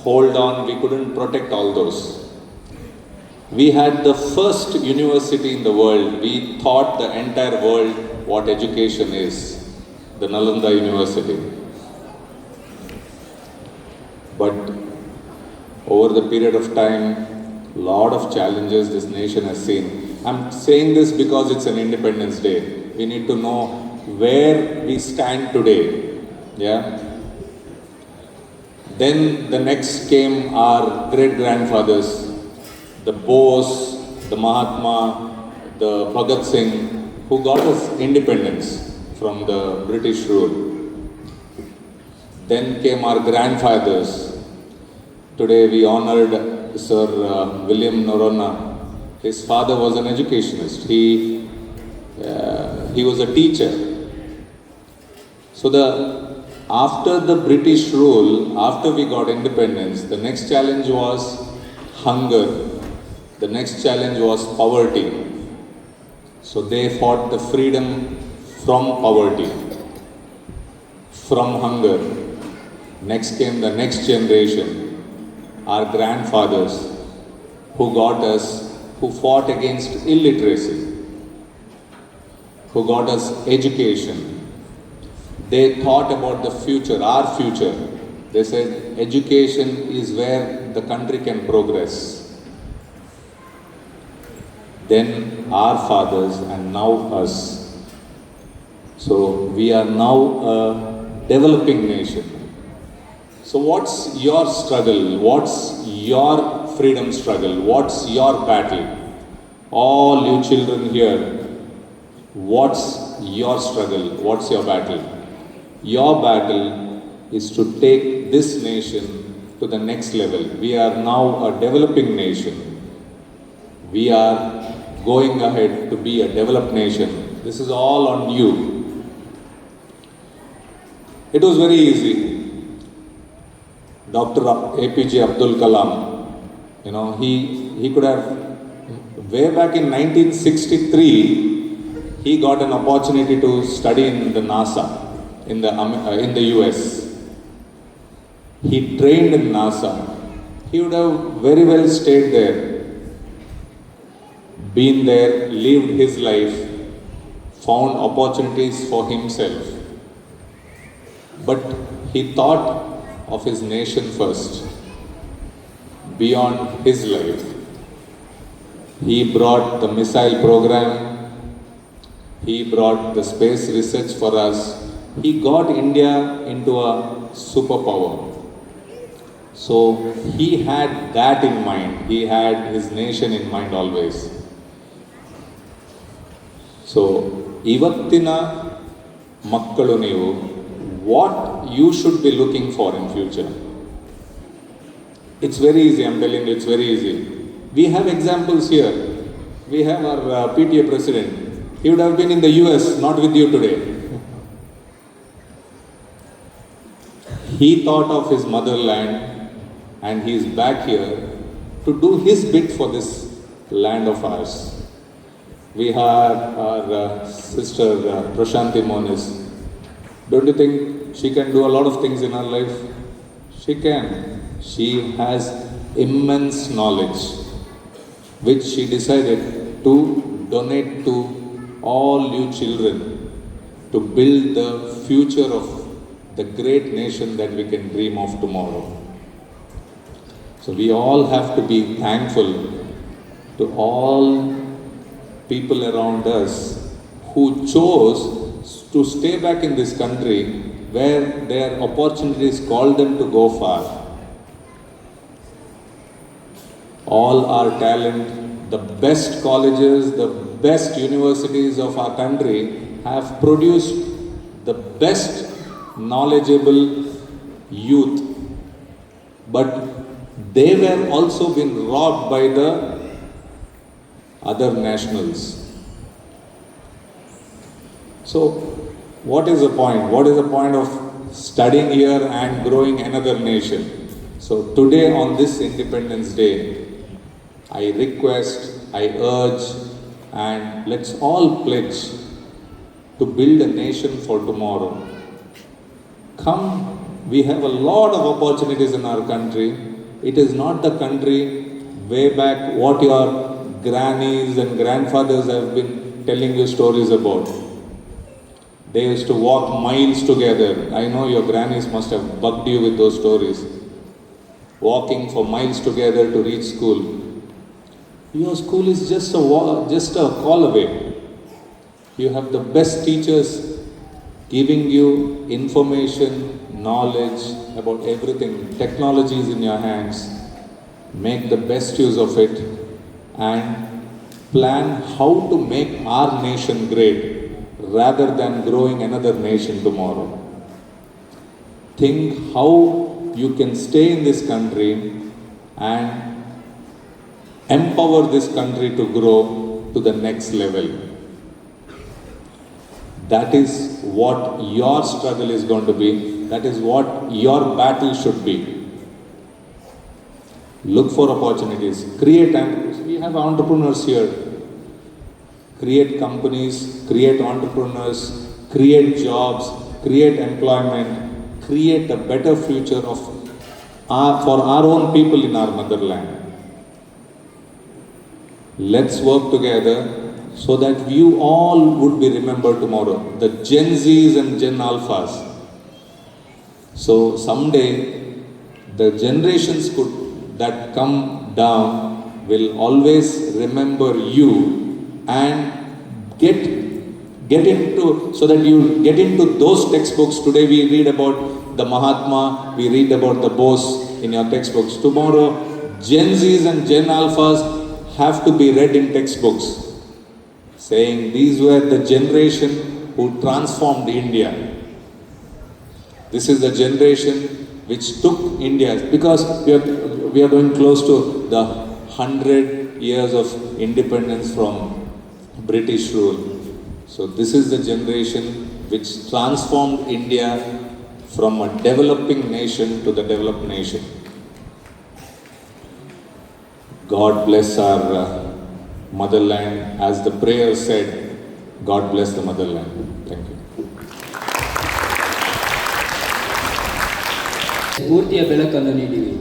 hold on, we couldn't protect all those. We had the first university in the world. We taught the entire world what education is, the Nalanda University. But over the period of time, lot of challenges this nation has seen. I'm saying this because it's an Independence Day. We need to know where we stand today. Yeah. Then the next came our great grandfathers, the Bose, the Mahatma, the Bhagat Singh, who got us independence from the British rule. Then came our grandfathers. Today we honored Sir William Noronha. His father was an educationist. He was a teacher. So after the British rule, after we got independence, the next challenge was hunger. The next challenge was poverty. So they fought the freedom from poverty, from hunger. Next came the next generation, our grandfathers, who got us, who fought against illiteracy, who got us education. They thought about the future, our future. They said education is where the country can progress. Then our fathers and now us. So we are now a developing nation. So what's your struggle? What's your freedom struggle? What's your battle? All you children here, what's your struggle? What's your battle? Your battle is to take this nation to the next level. We are now a developing nation. We are going ahead to be a developed nation. This is all on you. It was very easy. Dr. APJ Abdul Kalam, he could have, way back in 1963, he got an opportunity to study in the NASA. In the US. He trained in NASA. He would have very well stayed there, been there, lived his life, found opportunities for himself. But he thought of his nation first, beyond his life. He brought the missile program, he brought the space research for us. He got India into a superpower. So he had that in mind. He had his nation in mind always. So, ivattina makkalu neevu, what you should be looking for in future? It's very easy, I'm telling you, it's very easy. We have examples here. We have our PTA president. He would have been in the US, not with you today. He thought of his motherland and he is back here to do his bit for this land of ours. We have our sister Prashanti Monis. Don't you think she can do a lot of things in her life? She can. She has immense knowledge which she decided to donate to all you children to build the future of the great nation that we can dream of tomorrow. So we all have to be thankful to all people around us who chose to stay back in this country where their opportunities called them to go far. All our talent, the best colleges, the best universities of our country have produced the best knowledgeable youth, but they were also been robbed by the other nationals. So what is the point? What is the point of studying here and growing another nation? So today on this Independence Day, I request, I urge, and let's all pledge to build a nation for tomorrow. Come, we have a lot of opportunities in our country. It is not the country way back what your grannies and grandfathers have been telling you stories about. They used to walk miles together. I know your grannies must have bugged you with those stories. Walking for miles together to reach school. Your school is just a call away. You have the best teachers giving you information, knowledge, about everything. Technology is in your hands. Make the best use of it and plan how to make our nation great rather than growing another nation tomorrow. Think how you can stay in this country and empower this country to grow to the next level. That is what your struggle is going to be. That is what your battle should be. Look for opportunities. Create, and we have entrepreneurs here. Create companies, create entrepreneurs, create jobs, create employment, create a better future for our own people in our motherland. Let's work together so that you all would be remembered tomorrow, the Gen Zs and Gen Alphas. So someday the generations that come down will always remember you and get into, so that you get into those textbooks. Today we read about the Mahatma, we read about the Bose in your textbooks. Tomorrow Gen Zs and Gen Alphas have to be read in textbooks, saying these were the generation who transformed India. This is the generation which took India, because we are going close to the 100 years of independence from British rule. So this is the generation which transformed India from a developing nation to the developed nation. God bless our motherland. As the prayer said, God bless the motherland. Thank you. ಸ್ಫೂರ್ತಿಯ ಬೆಳಕನ್ನು ನೀಡಿವೆ.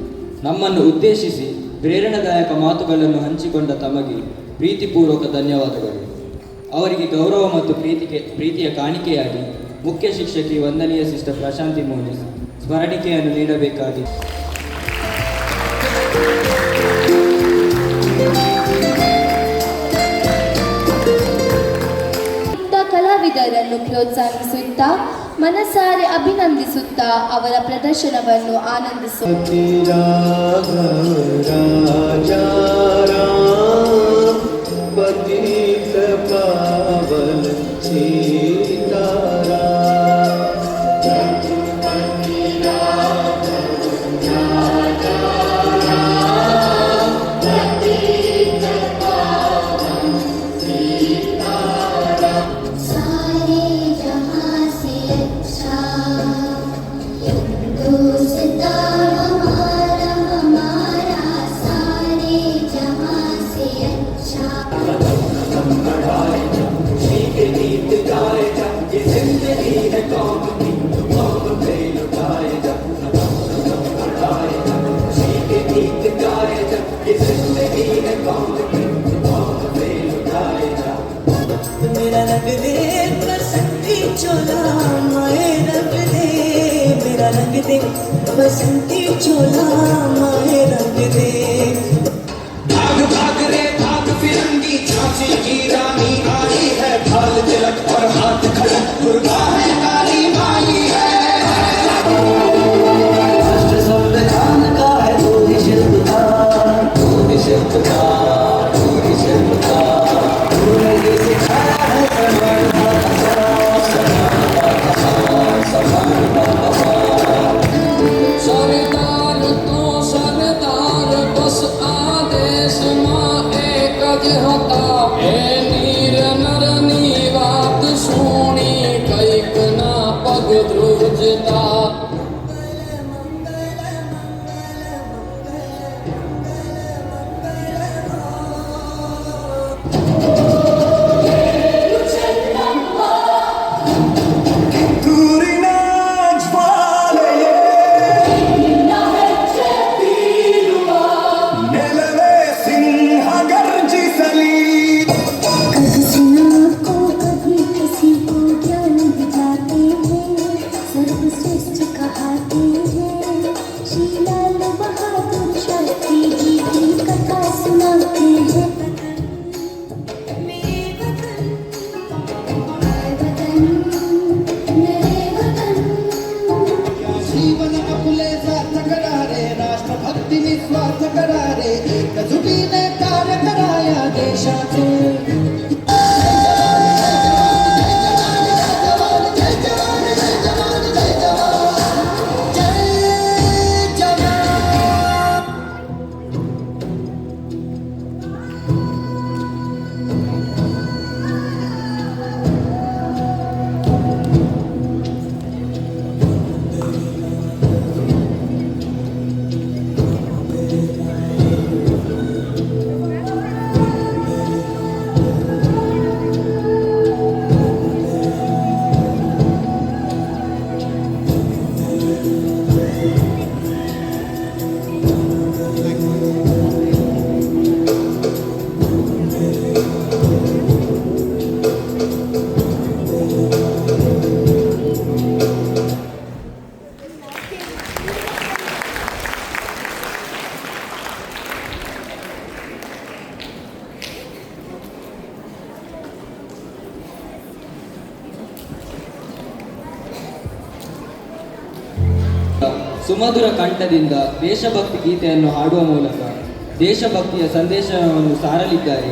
ನಮ್ಮನ್ನು ಉದ್ದೇಶಿಸಿ ಪ್ರೇರಣಾದಾಯಕ ಮಾತುಗಳನ್ನು ಹಂಚಿಕೊಂಡ ತಮಗೆ ಪ್ರೀತಿಪೂರ್ವಕ ಧನ್ಯವಾದಗಳು. ಅವರಿಗೆ ಗೌರವ ಮತ್ತು ಪ್ರೀತಿಯ ಕಾಣಿಕೆಯಾಗಿ ಮುಖ್ಯ ಶಿಕ್ಷಕಿ ವಂದನೀಯ ಸಿಸ್ಟರ್ ಪ್ರಶಾಂತಿ ಮೋನಿಸ್ ಸ್ಮರಣಿಕೆಯನ್ನು ನೀಡಬೇಕಾಗಿ ಕಲಾವಿದರನ್ನು ಪ್ರೋತ್ಸಾಹಿಸುತ್ತಾ ಮನಸಾರೆ ಅಭಿನಂದಿಸುತ್ತಾ ಅವರ ಪ್ರದರ್ಶನವನ್ನು ಆನಂದಿಸುತ್ತಾ मेरा रंग दे बसंती चोला माए रंग दे, मेरा रंग दे बसंती चोला माए रंग दे। भाग भाग रे भाग फिरंगी झांसी की रानी आई है, ढाल तिलक और हाथ खड़क दुर्गा है काली माई है। राष्ट्र संविधान का है तू ही शिल्पकार, तू ही शिल्पकार, तू ही शिल्पकार। तूने ये सिखाया है समानता सरदार तो सरदार बस आदेश मां एक ज होता ए नीर नरनी बात सुनी कैक ना पग ಸುಮಧುರ ಕಂಠದಿಂದ ದೇಶಭಕ್ತಿ ಗೀತೆಯನ್ನು ಹಾಡುವ ಮೂಲಕ ದೇಶಭಕ್ತಿಯ ಸಂದೇಶವನ್ನು ಸಾರಲಿದ್ದಾರೆ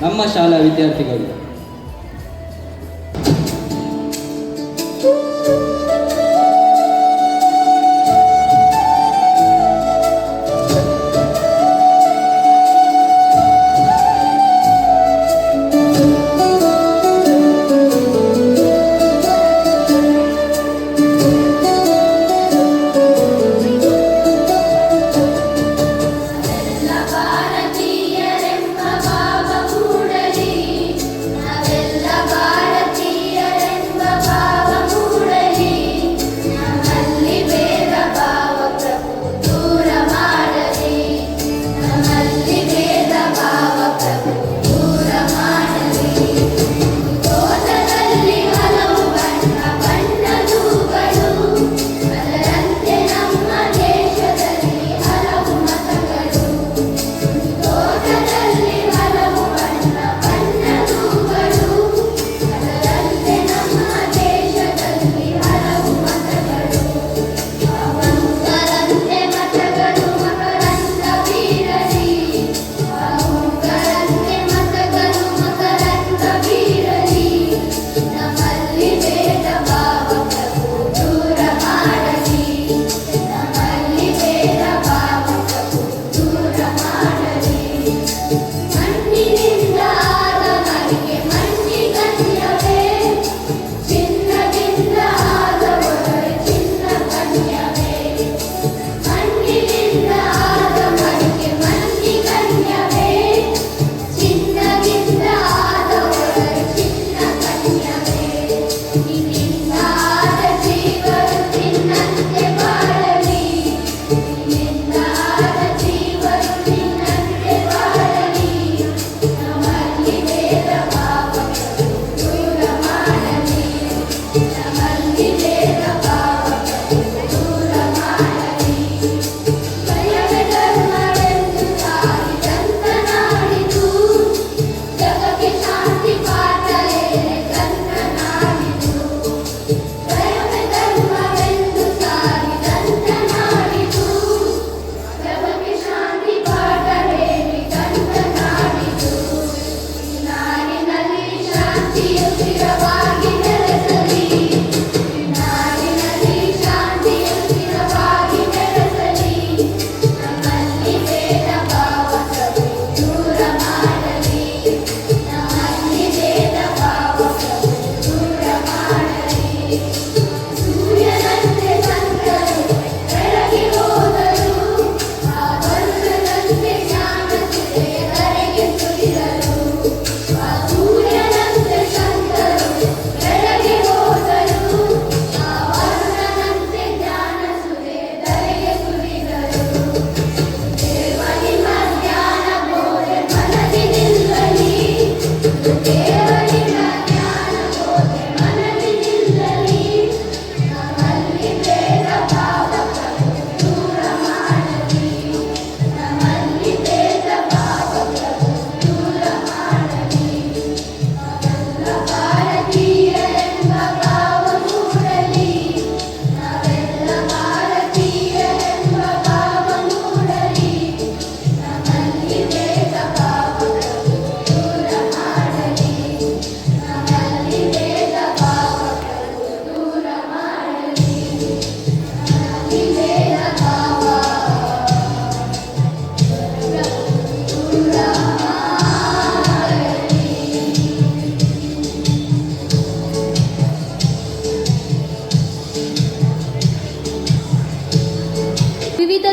ನಮ್ಮ ಶಾಲಾ ವಿದ್ಯಾರ್ಥಿಗಳು.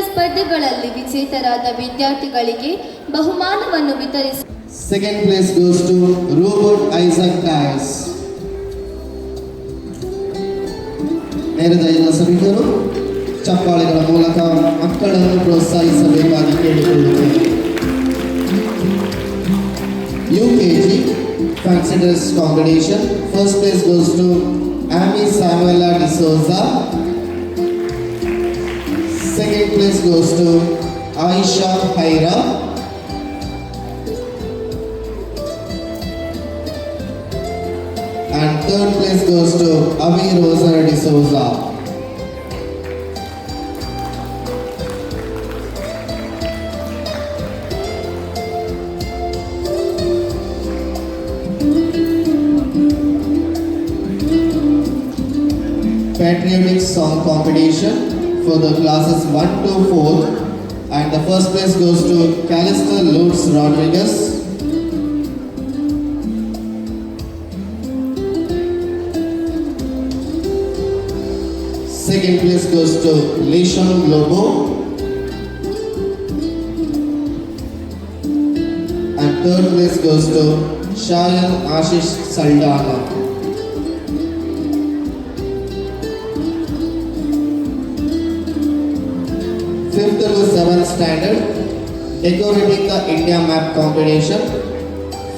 ಸ್ಪರ್ಧೆಗಳಲ್ಲಿ ವಿಜೇತರಾದ ವಿದ್ಯಾರ್ಥಿಗಳಿಗೆ ಬಹುಮಾನವನ್ನು ವಿತರಿಸಿ Second place goes to Robert Isaac Tyres. ನೆರೆದ ಎಲ್ಲ ಸಭಿಕರು ಚಪ್ಪಾಳೆಗಳ ಮೂಲಕ ಮಕ್ಕಳನ್ನು ಪ್ರೋತ್ಸಾಹಿಸಬೇಕಾಗಿ ಕೇಳಿಕೊಳ್ಳುತ್ತೇವೆ. UKG Fancy Dress Competition. First place goes to Amy Samuela D'Souza. Second place goes to Aisha Haira. And third place goes to Avi Rosa D'Souza. patriotic song competition for the classes 1 to 4, and the first place goes to Calister Lutz Rodriguez. Second place goes to Lishon Globo. And third place goes to Shayan Ashish Saldana. Fifth to seventh standard, decorating the India map competition.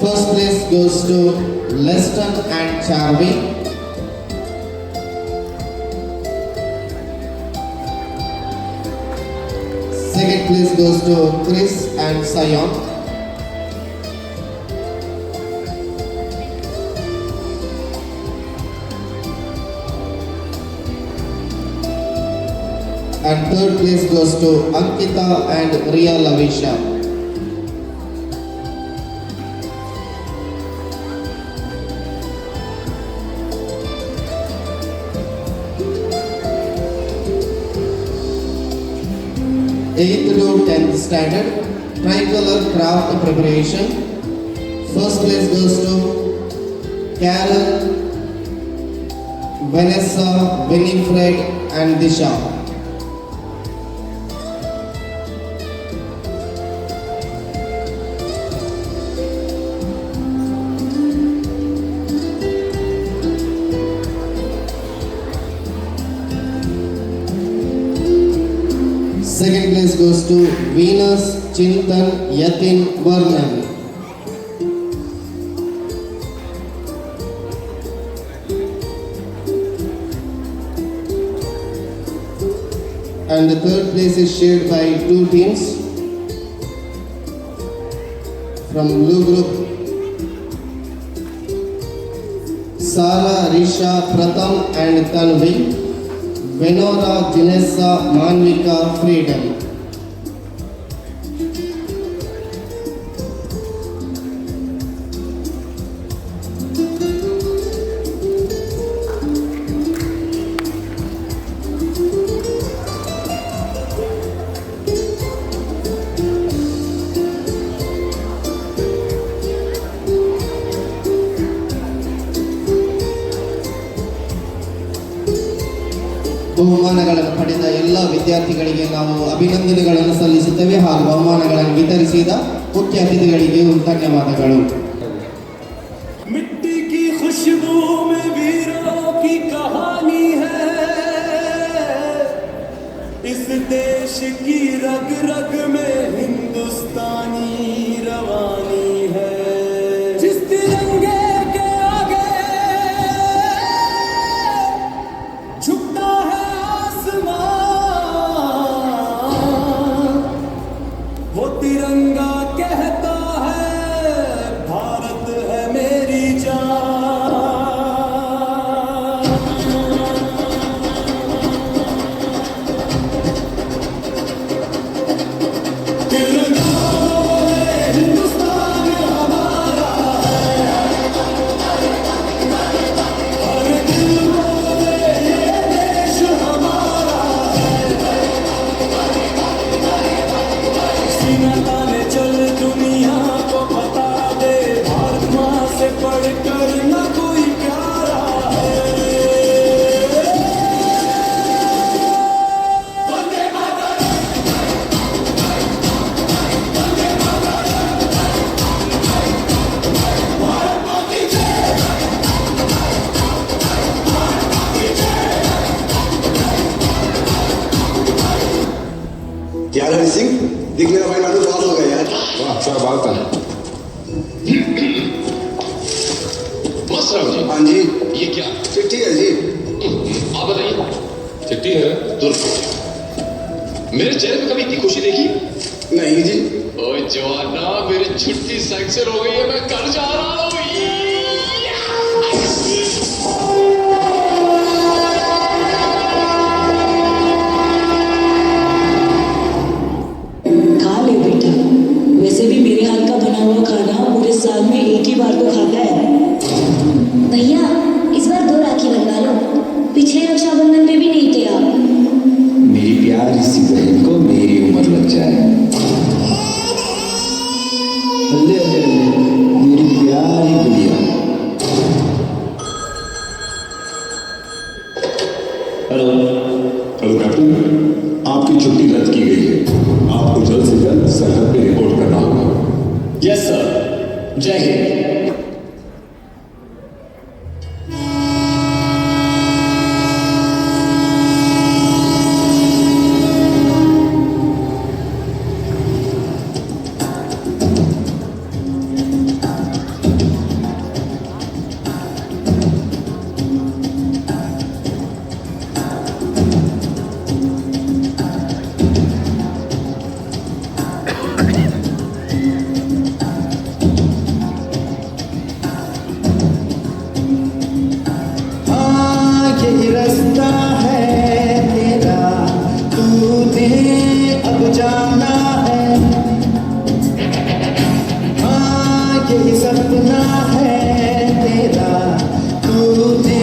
First place goes to Leston and Charvi. Second place goes to Chris and Sion. And third place goes to Ankita and Ria Lavisha. Eighth to 10th standard, tricolor craft preparation. First place goes to Carol, Vanessa, Winifred and Disha. Second place goes to Venus, Chintan, Yatin, Varnan. And the third place is shared by two teams from blue group. Sara, Risha, Pratham and Tanvi. Venora, Janessa, Manvika, Freedom. ಬಹುಮಾನಗಳನ್ನು ಪಡೆದ ಎಲ್ಲ ವಿದ್ಯಾರ್ಥಿಗಳಿಗೆ ನಾವು ಅಭಿನಂದನೆಗಳನ್ನು ಸಲ್ಲಿಸುತ್ತೇವೆ ಹಾಗೂ ಬಹುಮಾನಗಳನ್ನು ವಿತರಿಸಿದ ಮುಖ್ಯ ಅತಿಥಿಗಳಿಗೆ ಧನ್ಯವಾದಗಳು. मिट्टी की खुशबू में वीरों की कहानी है, इस देश की रग रग में हिंदुस्तानी रवानी है. जिस तिरंगे के आगे झुकता है आसमान, वो तिरंगा कहता है भारत है मेरी जान. तिरंगा बोले हिंदुस्तान हमारा है, हर दिल बोले ये देश हमारा है. सीना ताने चल दुनिया को बता दे, भारत माँ से बढ़कर न कोई प्यारा है. वंदे मातरम, वंदे मातरम, भारत माँ की जय, भारत माँ की जय. यार हरि सिंह, दिखने का भाई लाडू पास हो गया यार. वाह क्या बात है. मस्तराव जी. हाँ जी. ये क्या चिट्ठी है जी. आप बताइए. चिट्ठी है दुर्ग. मेरे चेहरे पे कभी इतनी खुशी देखी? नहीं जी. ओए जवाना, मेरी छुट्टी सैंक्शन हो गई है, मैं घर जा रहा हूँ. खा ले बेटा, वैसे भी मेरे हाथ का बना हुआ खाना पूरे साल में एक ही बार तो खाता है. भैया इस बार 2 राखी बनवा लो, पिछले रक्षाबंधन पे चाय। अल्ले अल्ले अल्ले मेरी प्यारी गुड़िया। हेलो हेलो कैप्टन, आपकी छुट्टी रद्द की गई है। आपको जल्द से जल्द सरहद पे रिपोर्ट करना होगा। यस सर, जय हिंद। यही रास्ता है तेरा, तूने अब जाना है। हाँ यही सपना है तेरा, तूने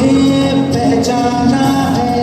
पहचाना है।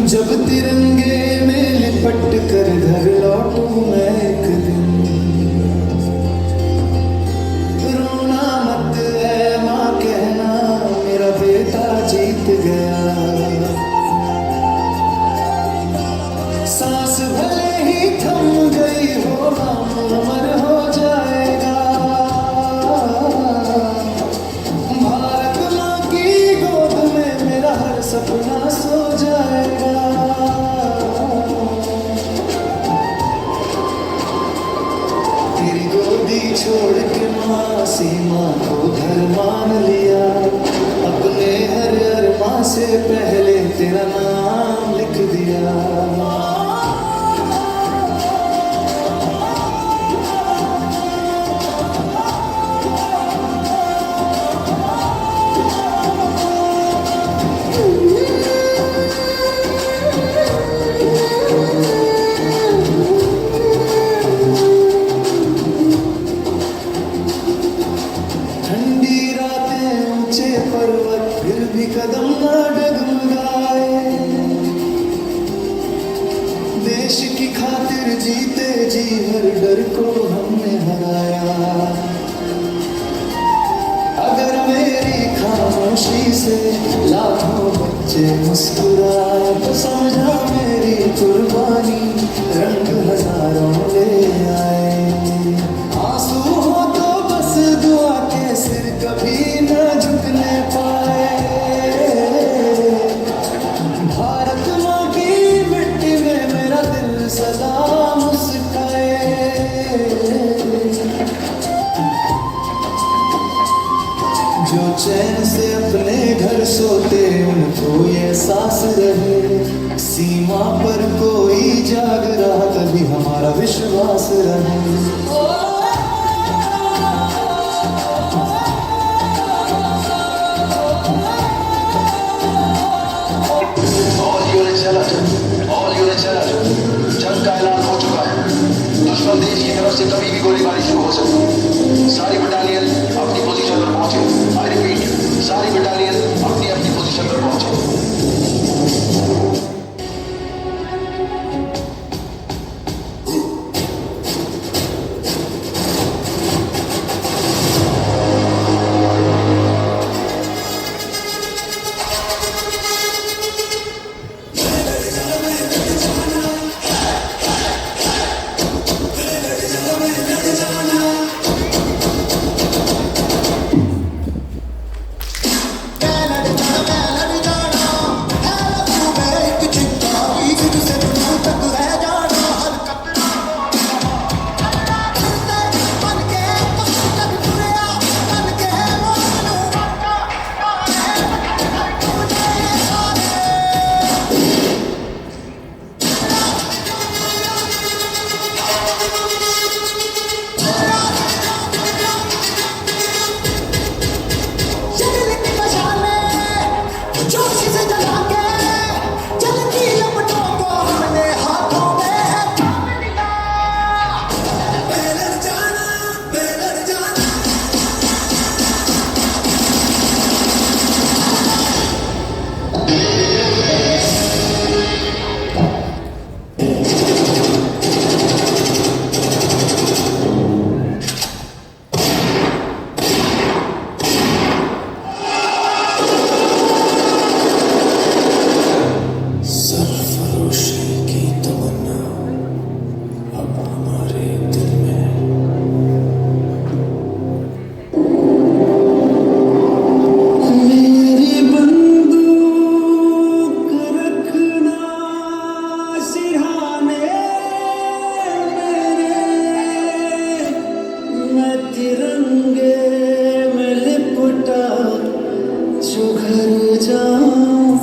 जब तिरंगे में लिपट कर घर लौटूं मैं एक दिन, रोना मत है माँ कहना मेरा बेटा जीत गया। सांस भले ही थम गई हो अमर हो जाएगा। भारत माँ की गोद में मेरा हर सपना सो जाएगा। तेरी गोदी छोड़ के माँ सीमा को घर मान लिया। अपने हर अरमां से पहले तेरा नाम लिख दिया। कदम ना डगमगाए, देश की खातिर जीते जी हर डर को हमने हराया। अगर मेरी खामोशी से लाखों बच्चे मुस्कुराए तो समझा मेरी कुर्बानी रंग हजारों ले आए। आंसू हो तो बस दो जो चैन से अपने घर सोते उनको ये सांस रहे, सीमा पर कोई जाग रहा तभी हमारा विश्वास रहे। जंग का ऐलान हो चुका है। दुश्मन देश की तरफ से कभी भी गोलीबारी शुरू हो सकती है। सारी बटालियन अपनी पोजीशन पर पहुंचे। आई रिपीट, सारी बटालियन अपनी अपनी पोजीशन पर पहुंचे।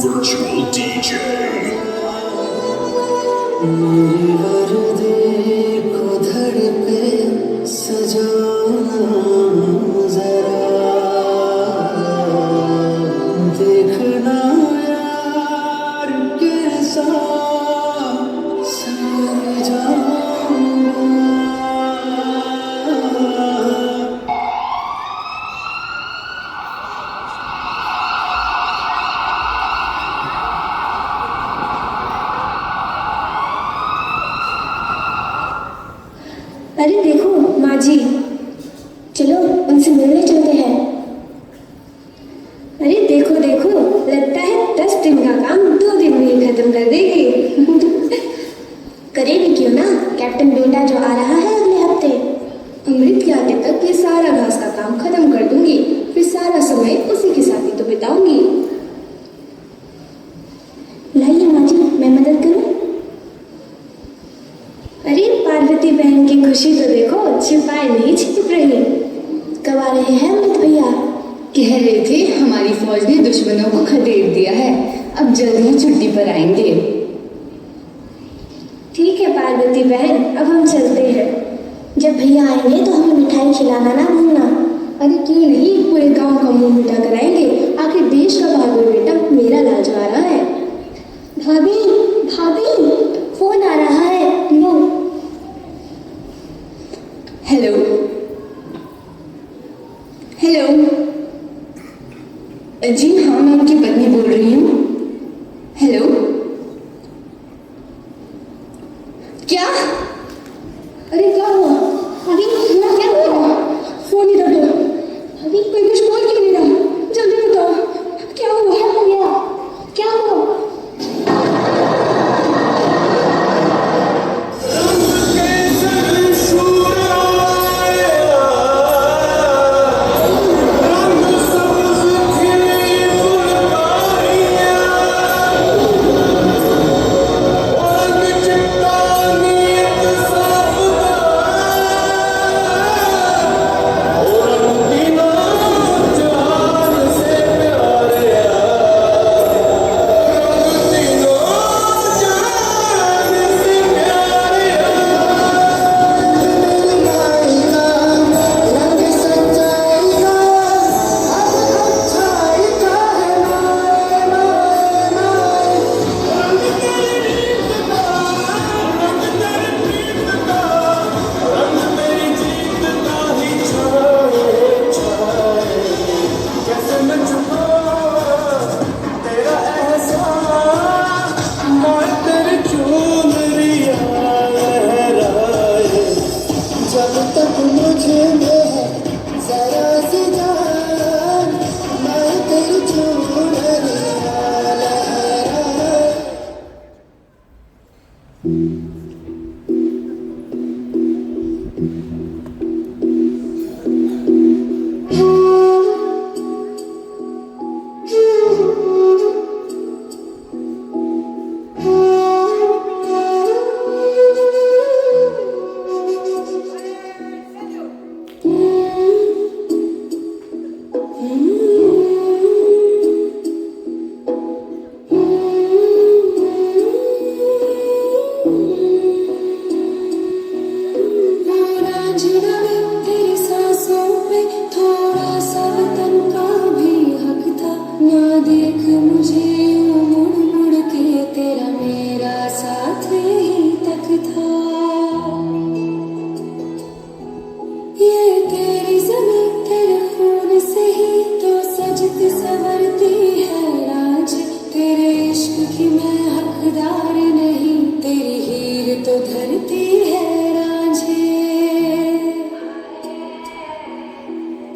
Virtual DJ. देखना यार कैसा सवर जाऊंगा। अरे देखो माँ जी, चलो उनसे मिलने चलते हैं। अरे देखो देखो, लगता है 10 दिन का काम 2 दिन में ही खत्म कर देगी। करेगी क्यों ना, कैप्टन बेटा जो आ रहा है अगले हफ्ते। अमृत के आने तक ये सारा घास का काम खत्म कर दूंगी, फिर सारा समय उसी के साथ ही तो बिताऊंगी। लाइए माँ जी, मैं मदद करूं? अरे पार्वती बहन की खुशी तो देखो, छिपाए नहीं छिप रही। कब आ रहे हैं अमृत भैया? कह रहे थे हमारी फौज ने दुश्मनों को खदेड़ दिया है, अब जल्द ही छुट्टी पर आएंगे। ठीक है पार्वती बहन, अब हम चलते हैं। जब भैया आएंगे तो हमें मिठाई खिलाना ना भूलना। अरे क्यों नहीं, पूरे गांव का मुंह मीठा कराएंगे। आखिर देश का बहादुर बेटा मेरा लाजवारा है। भाभी भाभी, फोन आ रहा है, लो। हेलो हेलो, जी हाँ, मैं उनकी पत्नी बोल रही हूँ। हेलो, क्या? अरे क्या हुआ? अभी क्या हुआ? फोन ही रख दो। अभी कोई कुछ बोल क्यों नहीं रहा? जल्दी बताओ, क्या हुआ? क्या हुआ? रंग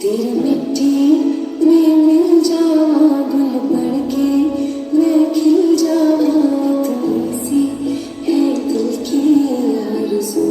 तेरी मिट्टी में मिल जावा गुल बढ़ के मैं खिल जावा इतनी सी है दिल की आरज़ू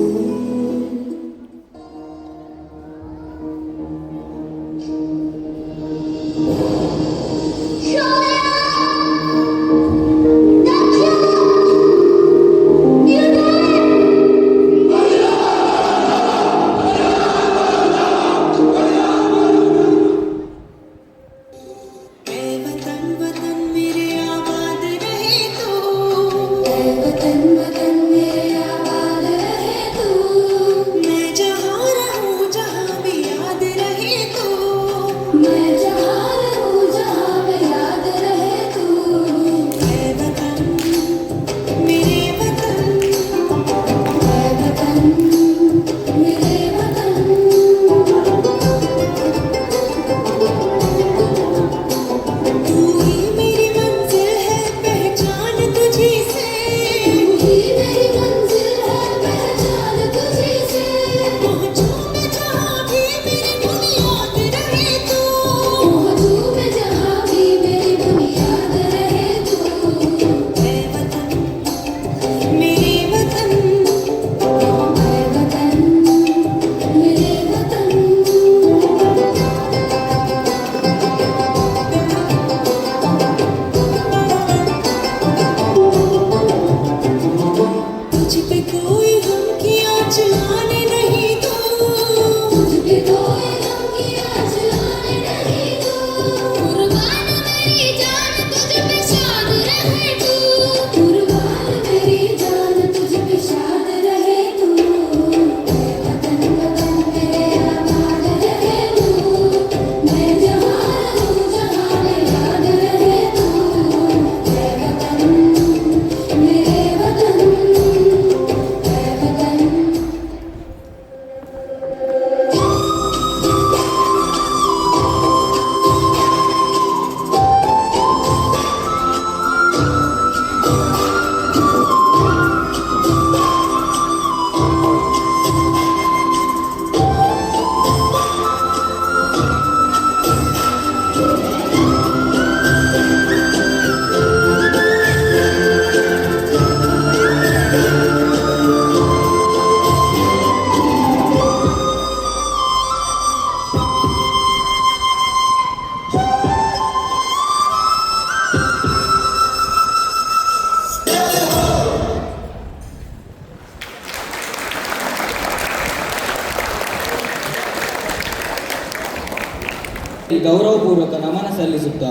ಗೌರವಪೂರ್ವಕ ನಮನ ಸಲ್ಲಿಸುತ್ತಾ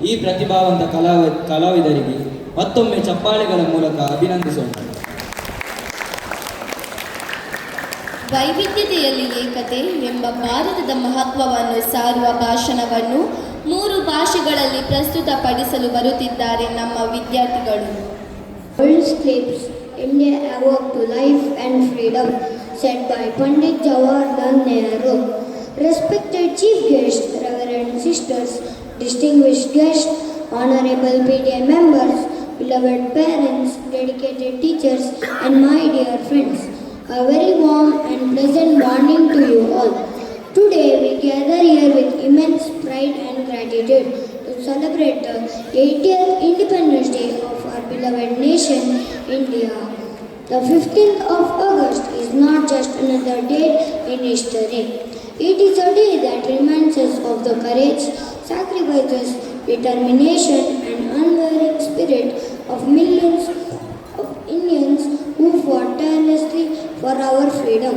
ಈ ಪ್ರತಿಭಾವಂತ ಕಲಾವಿದರಿಗೆ ಮತ್ತೊಮ್ಮೆ ಚಪ್ಪಾಳೆಗಳ ಮೂಲಕ ಅಭಿನಂದಿಸೋಣ. ವೈವಿಧ್ಯತೆಯಲ್ಲಿ ಏಕತೆ ಎಂಬ ಭಾರತದ ಮಹತ್ವವನ್ನು ಸಾರುವ ಭಾಷಣವನ್ನು 3 ಭಾಷೆಗಳಲ್ಲಿ ಪ್ರಸ್ತುತಪಡಿಸಲು ಬರುತ್ತಿದ್ದಾರೆ ನಮ್ಮ ವಿದ್ಯಾರ್ಥಿಗಳು. World Clips, India Award to Life and Freedom, said by Pandit Jawaharlal Nehru. Respected Chief Guest, Reverend Sisters, distinguished guests, honorable PTA members, beloved parents, dedicated teachers, and my dear friends, a very warm and pleasant morning to you all. Today we gather here with immense pride and gratitude to celebrate the 80th Independence Day of our beloved nation, India. The 15th of August is not just another date in history. It is a day that reminds us of the courage, sacrifices, determination, and unwavering spirit of millions of Indians who fought tirelessly for our freedom.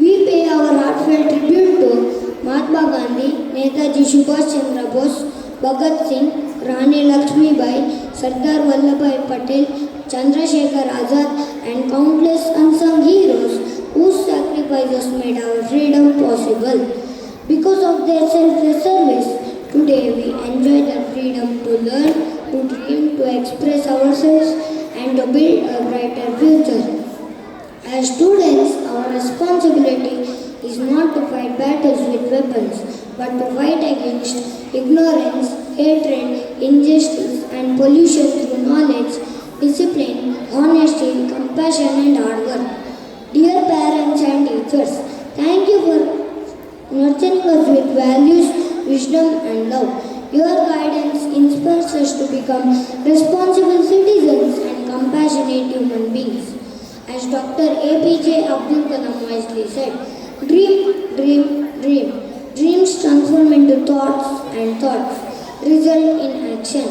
We pay our heartfelt tribute to Mahatma Gandhi, Netaji Subhash Chandra Bose, Bhagat Singh, Rani Lakshmibai, Sardar Vallabhbhai Patel, Chandrasekhar Azad, and countless unsung heroes whose sacrifices made our freedom possible. Because of their selfless service, today we enjoy the freedom to learn, to dream, to express ourselves, and to build a brighter future. As students, our responsibility is not to fight battles with weapons, but to fight against ignorance, hatred, injustice, and pollution through knowledge, discipline, honesty, compassion, and hard work. Dear parents and teachers, thank you for nurturing us with values, wisdom, and love. Your guidance inspires us to become responsible citizens and compassionate human beings. As Dr. APJ Abdul Kalam wisely said, dream, dream, dream. Dreams transform into thoughts, and thoughts result in action.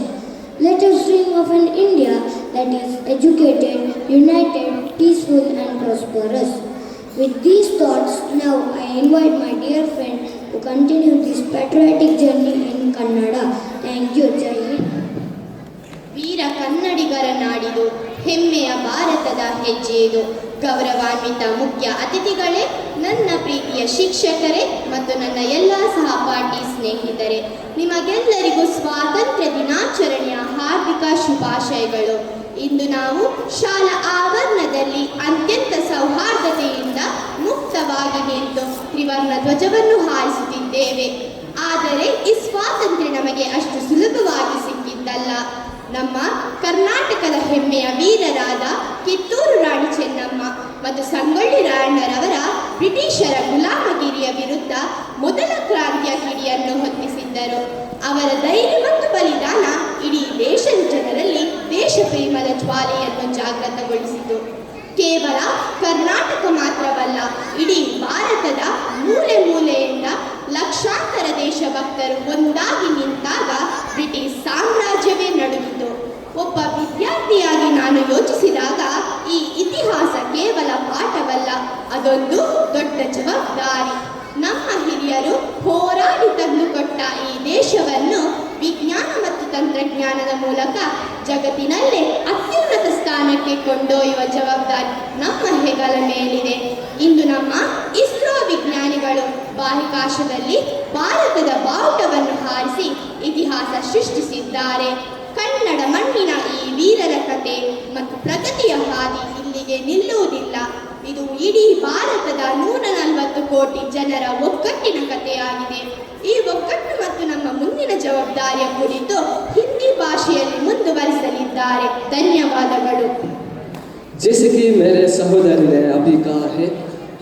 Let us dream of an India that is educated, united, peaceful, and prosperous. With these thoughts, now I invite my dear friend to continue this patriotic journey in Kannada. Thank you, Jai Hind. ವೀರ ಕನ್ನಡಿಗರ ನಾಡಿದು, ಹೆಮ್ಮೆಯ ಭಾರತದ ಹೆಜ್ಜೆಯಿದು. ಗೌರವಾನ್ವಿತ ಮುಖ್ಯ ಅತಿಥಿಗಳೇ, ನನ್ನ ಪ್ರೀತಿಯ ಶಿಕ್ಷಕರೇ ಮತ್ತು ನನ್ನ ಎಲ್ಲ ಸಹಪಾಠಿ ಸ್ನೇಹಿತರೆ, ನಿಮಗೆಲ್ಲರಿಗೂ ಸ್ವಾತಂತ್ರ್ಯ ದಿನಾಚರಣೆಯ ಹಾರ್ದಿಕ ಶುಭಾಶಯಗಳು. ಇಂದು ನಾವು ಶಾಲಾ ಆವರಣದಲ್ಲಿ ಅತ್ಯಂತ ಸೌಹಾರ್ದತೆಯಿಂದ ಮುಕ್ತವಾಗಿ ನಿಂತು ತ್ರಿವರ್ಣ ಧ್ವಜವನ್ನು ಹಾರಿಸುತ್ತಿದ್ದೇವೆ. ಆದರೆ ಈ ಸ್ವಾತಂತ್ರ್ಯ ನಮಗೆ ಅಷ್ಟು ಸುಲಭವಾಗಿ ಸಿಕ್ಕಿದ್ದಲ್ಲ. ನಮ್ಮ ಕರ್ನಾಟಕದ ಹೆಮ್ಮೆಯ ವೀರರಾದ ಕಿತ್ತೂರು ರಾಣಿ ಚೆನ್ನಮ್ಮ ಮತ್ತು ಸಂಗೊಳ್ಳಿ ರಾಯಣ್ಣರವರ ಬ್ರಿಟಿಷರ ಗುಲಾಮಗಿರಿಯ ವಿರುದ್ಧ ಮೊದಲ ಕ್ರಾಂತಿಯ ಕಿಡಿಯನ್ನು ಹೊತ್ತಿಸಿದ್ದರು. ಅವರ ಧೈರ್ಯ ಮತ್ತು ಬಲಿದಾನ ಇಡೀ ದೇಶದ ಜನರಲ್ಲಿ ದೇಶ ಪ್ರೇಮದ ಜ್ವಾಲೆಯನ್ನು ಜಾಗೃತಗೊಳಿಸಿತು. ಕೇವಲ ಕರ್ನಾಟಕ ಮಾತ್ರವಲ್ಲ, ಇಡೀ ಭಾರತದ ಮೂಲೆ ಮೂಲೆಯಿಂದ ಲಕ್ಷಾಂತರ ದೇಶಭಕ್ತರು ಒಂದಾಗಿ ನಿಂತಾಗ ಬ್ರಿಟಿಷ್ ಸಾಮ್ರಾಜ್ಯವೇ ನಡುಗಿತು. ಒಬ್ಬ ವಿದ್ಯಾರ್ಥಿಯಾಗಿ ನಾನು ಯೋಚಿಸಿದಾಗ ಈ ಇತಿಹಾಸ ಕೇವಲ ಪಾಠವಲ್ಲ, ಅದೊಂದು ದೊಡ್ಡ ಜವಾಬ್ದಾರಿ. ನಮ್ಮ ಹಿರಿಯರು ಹೋರಾಡಿ ತಂದುಕೊಟ್ಟ ಈ ದೇಶವನ್ನು ವಿಜ್ಞಾನ ಮತ್ತು ತಂತ್ರಜ್ಞಾನದ ಮೂಲಕ ಜಗತ್ತಿನಲ್ಲೇ ಅತ್ಯುನ್ನತ ಸ್ಥಾನಕ್ಕೆ ಕೊಂಡೊಯ್ಯುವ ಜವಾಬ್ದಾರಿ ನಮ್ಮ ಹೆಗಲ ಮೇಲಿದೆ. ಇಂದು ನಮ್ಮ ಇಸ್ರೋ ವಿಜ್ಞಾನಿಗಳು ಬಾಹ್ಯಾಕಾಶದಲ್ಲಿ ಭಾರತದ ಬಾವುಟವನ್ನು ಹಾರಿಸಿ ಇತಿಹಾಸ ಸೃಷ್ಟಿಸಿದ್ದಾರೆ. ಕನ್ನಡ ಮಣ್ಣಿನ ಈ ವೀರರ ಕತೆ ಮತ್ತು ಪ್ರಗತಿಯ ಹಾದಿ ಇಲ್ಲಿಗೆ ನಿಲ್ಲುವುದಿಲ್ಲ. ಇದು ಇಡೀ ಭಾರತದ 140 ಕೋಟಿ ಜನರ ಒಗ್ಗಟ್ಟಿನ ಕಥೆಯಾಗಿದೆ. ಈ ಒಗ್ಗಟ್ಟು ಮತ್ತು ನಮ್ಮ ಮುಂದಿನ ಜವಾಬ್ದಾರಿಯ ಕುರಿತು ಹಿಂದಿ ಭಾಷೆಯಲ್ಲಿ ಮುಂದುವರಿಸಲಿದ್ದಾರೆ. ಧನ್ಯವಾದಗಳು. जैसे कि मेरे सहोदर ने अभी कहा है,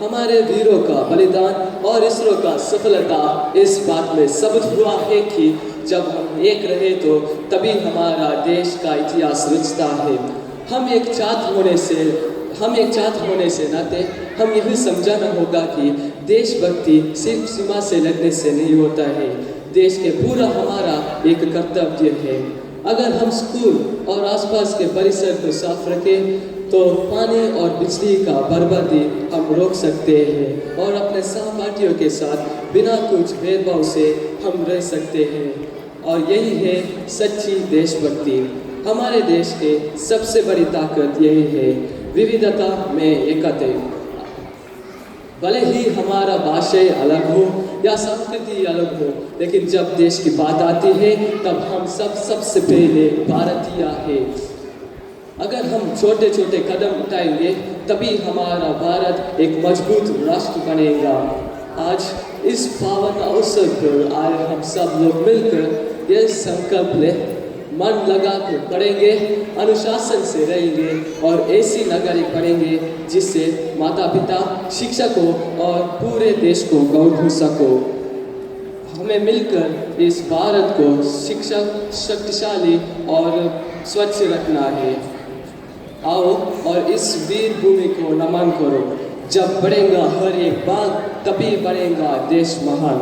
हमारे वीरों का बलिदान और इसरो का सफलता इस बात में साबित हुआ है कि जब हम एक रहे तो तभी हमारा देश का इतिहास रचता है. हम एक छात्र होने से नाते हम यही समझाना होगा कि देशभक्ति सिर्फ सीमा से लड़ने से नहीं होता है. देश के पूरा हमारा एक कर्तव्य है. अगर हम स्कूल और आसपास के परिसर को साफ रखें तो पानी और बिजली का बर्बादी हम रोक सकते हैं और अपने सहपाठियों के साथ बिना कुछ भेदभाव से हम रह सकते हैं. और यही है सच्ची देशभक्ति. हमारे देश के सबसे बड़ी ताकत यही है, विविधता में एकता. भले ही हमारा भाषा अलग हो या संस्कृति अलग हो, लेकिन जब देश की बात आती है तब हम सबसे पहले भारतीय हैं. अगर हम छोटे छोटे कदम उठाएंगे तभी हमारा भारत एक मजबूत राष्ट्र बनेगा. आज इस पावन अवसर पर आए हम सब लोग मिलकर यह संकल्प ले, मन लगा कर पढ़ेंगे, अनुशासन से रहेंगे और ऐसी नागरिक बनेंगे जिससे माता पिता, शिक्षकों और पूरे देश को गौरव हो सको. हमें मिलकर इस भारत को शिक्षक शक्तिशाली और स्वच्छ रखना है. आओ और इस वीर भूमि को नमन करो. जब बढ़ेगा हर एक बाग तभी बढ़ेगा देश महान.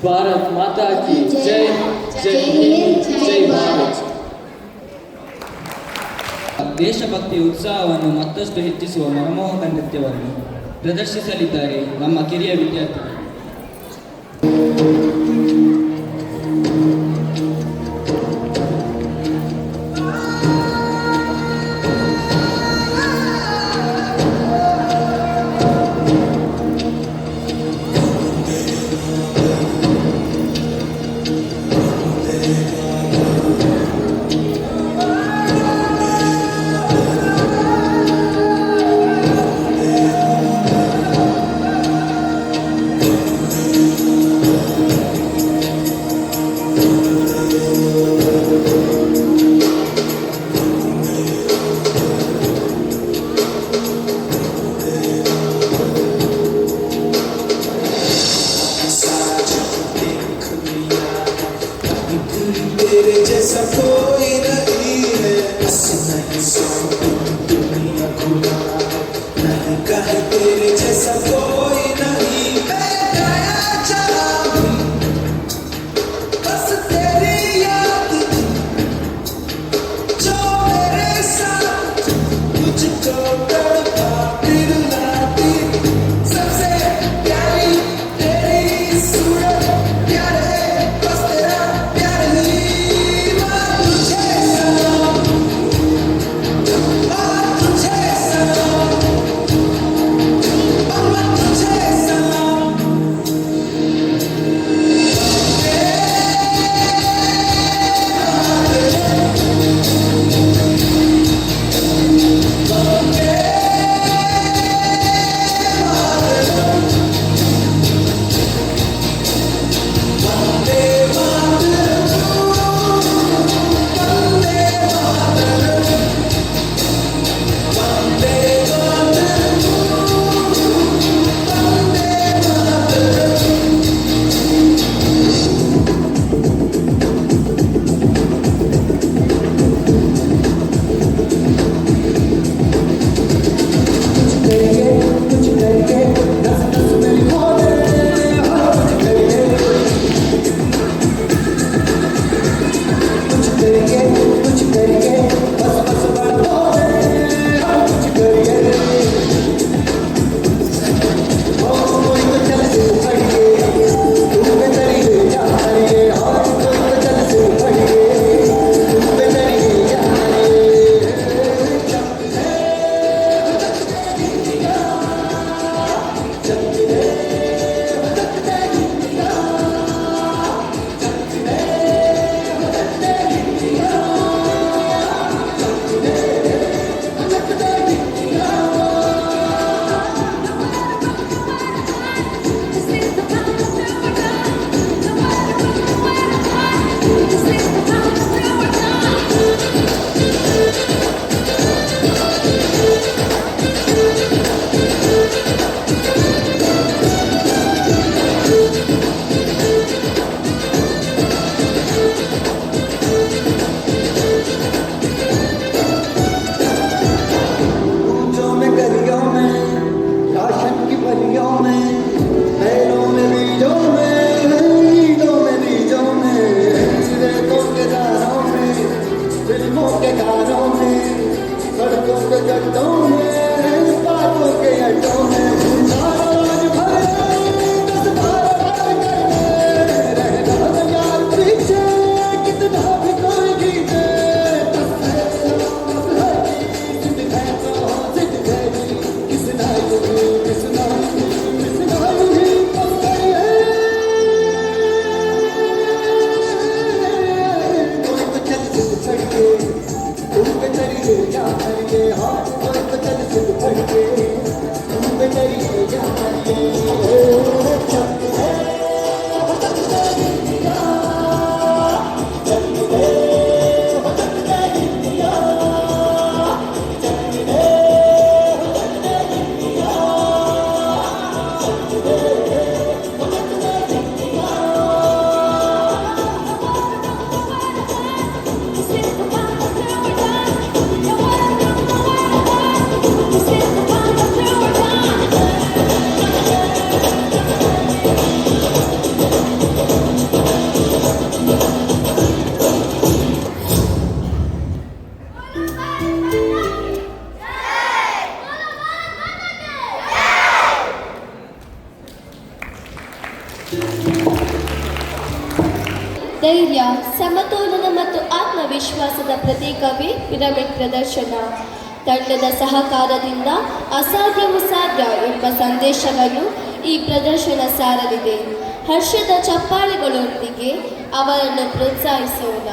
भारत माता की जय. जय हिंद, जय भारत. ದೇಶಭಕ್ತಿ ಉತ್ಸಾಹವನ್ನು ಮತ್ತಷ್ಟು ಹೆಚ್ಚಿಸುವ ಮನಮೋಹಕ ನೃತ್ಯವನ್ನು ಪ್ರದರ್ಶಿಸಲಿದ್ದಾರೆ ನಮ್ಮ ಕಿರಿಯ ವಿದ್ಯಾರ್ಥಿಗಳು. जैसा कोई नहीं है, बस नहीं सौ दुनिया खुदा नहीं कहे तेरे जैसा कोई नहीं। मैं गाया चला बस तेरी याद जो मेरे साथ मुझको तड़पाती रुलाती। सबसे प्यारी तेरी सूरत, प्यार है बस तेरा प्यार ही। माँ तुझे सलाम, माँ तुझे सलाम, माँ तुझे सलाम। ऊंचों में गलियों में, राशन की बलियों में, बैलों में बीजों में, ईदों में बीजों में, रेतों के दारों में, फिल्मों के गानों में, सड़कों के गड्ढों में, बातों के अड्डों में, आज भरे 10-12 करके रहना यार पीछे, कितना भी कोई जीते। ಧೈರ್ಯ, ಸಮತೋಲನ ಮತ್ತು ಆತ್ಮವಿಶ್ವಾಸದ ಪ್ರತೀಕವೇ ಪಿರಮಿಡ್ ಪ್ರದರ್ಶನ. ತಂಡದ ಸಹಕಾರದಿಂದ ಅಸಾಧ್ಯವೂ ಸಾಧ್ಯ ಎಂಬ ಸಂದೇಶವನ್ನು ಈ ಪ್ರದರ್ಶನ ಸಾರಲಿದೆ. ಹರ್ಷದ ಚಪ್ಪಾಳೆಗಳೊಂದಿಗೆ ಅವರನ್ನು ಪ್ರೋತ್ಸಾಹಿಸೋಣ.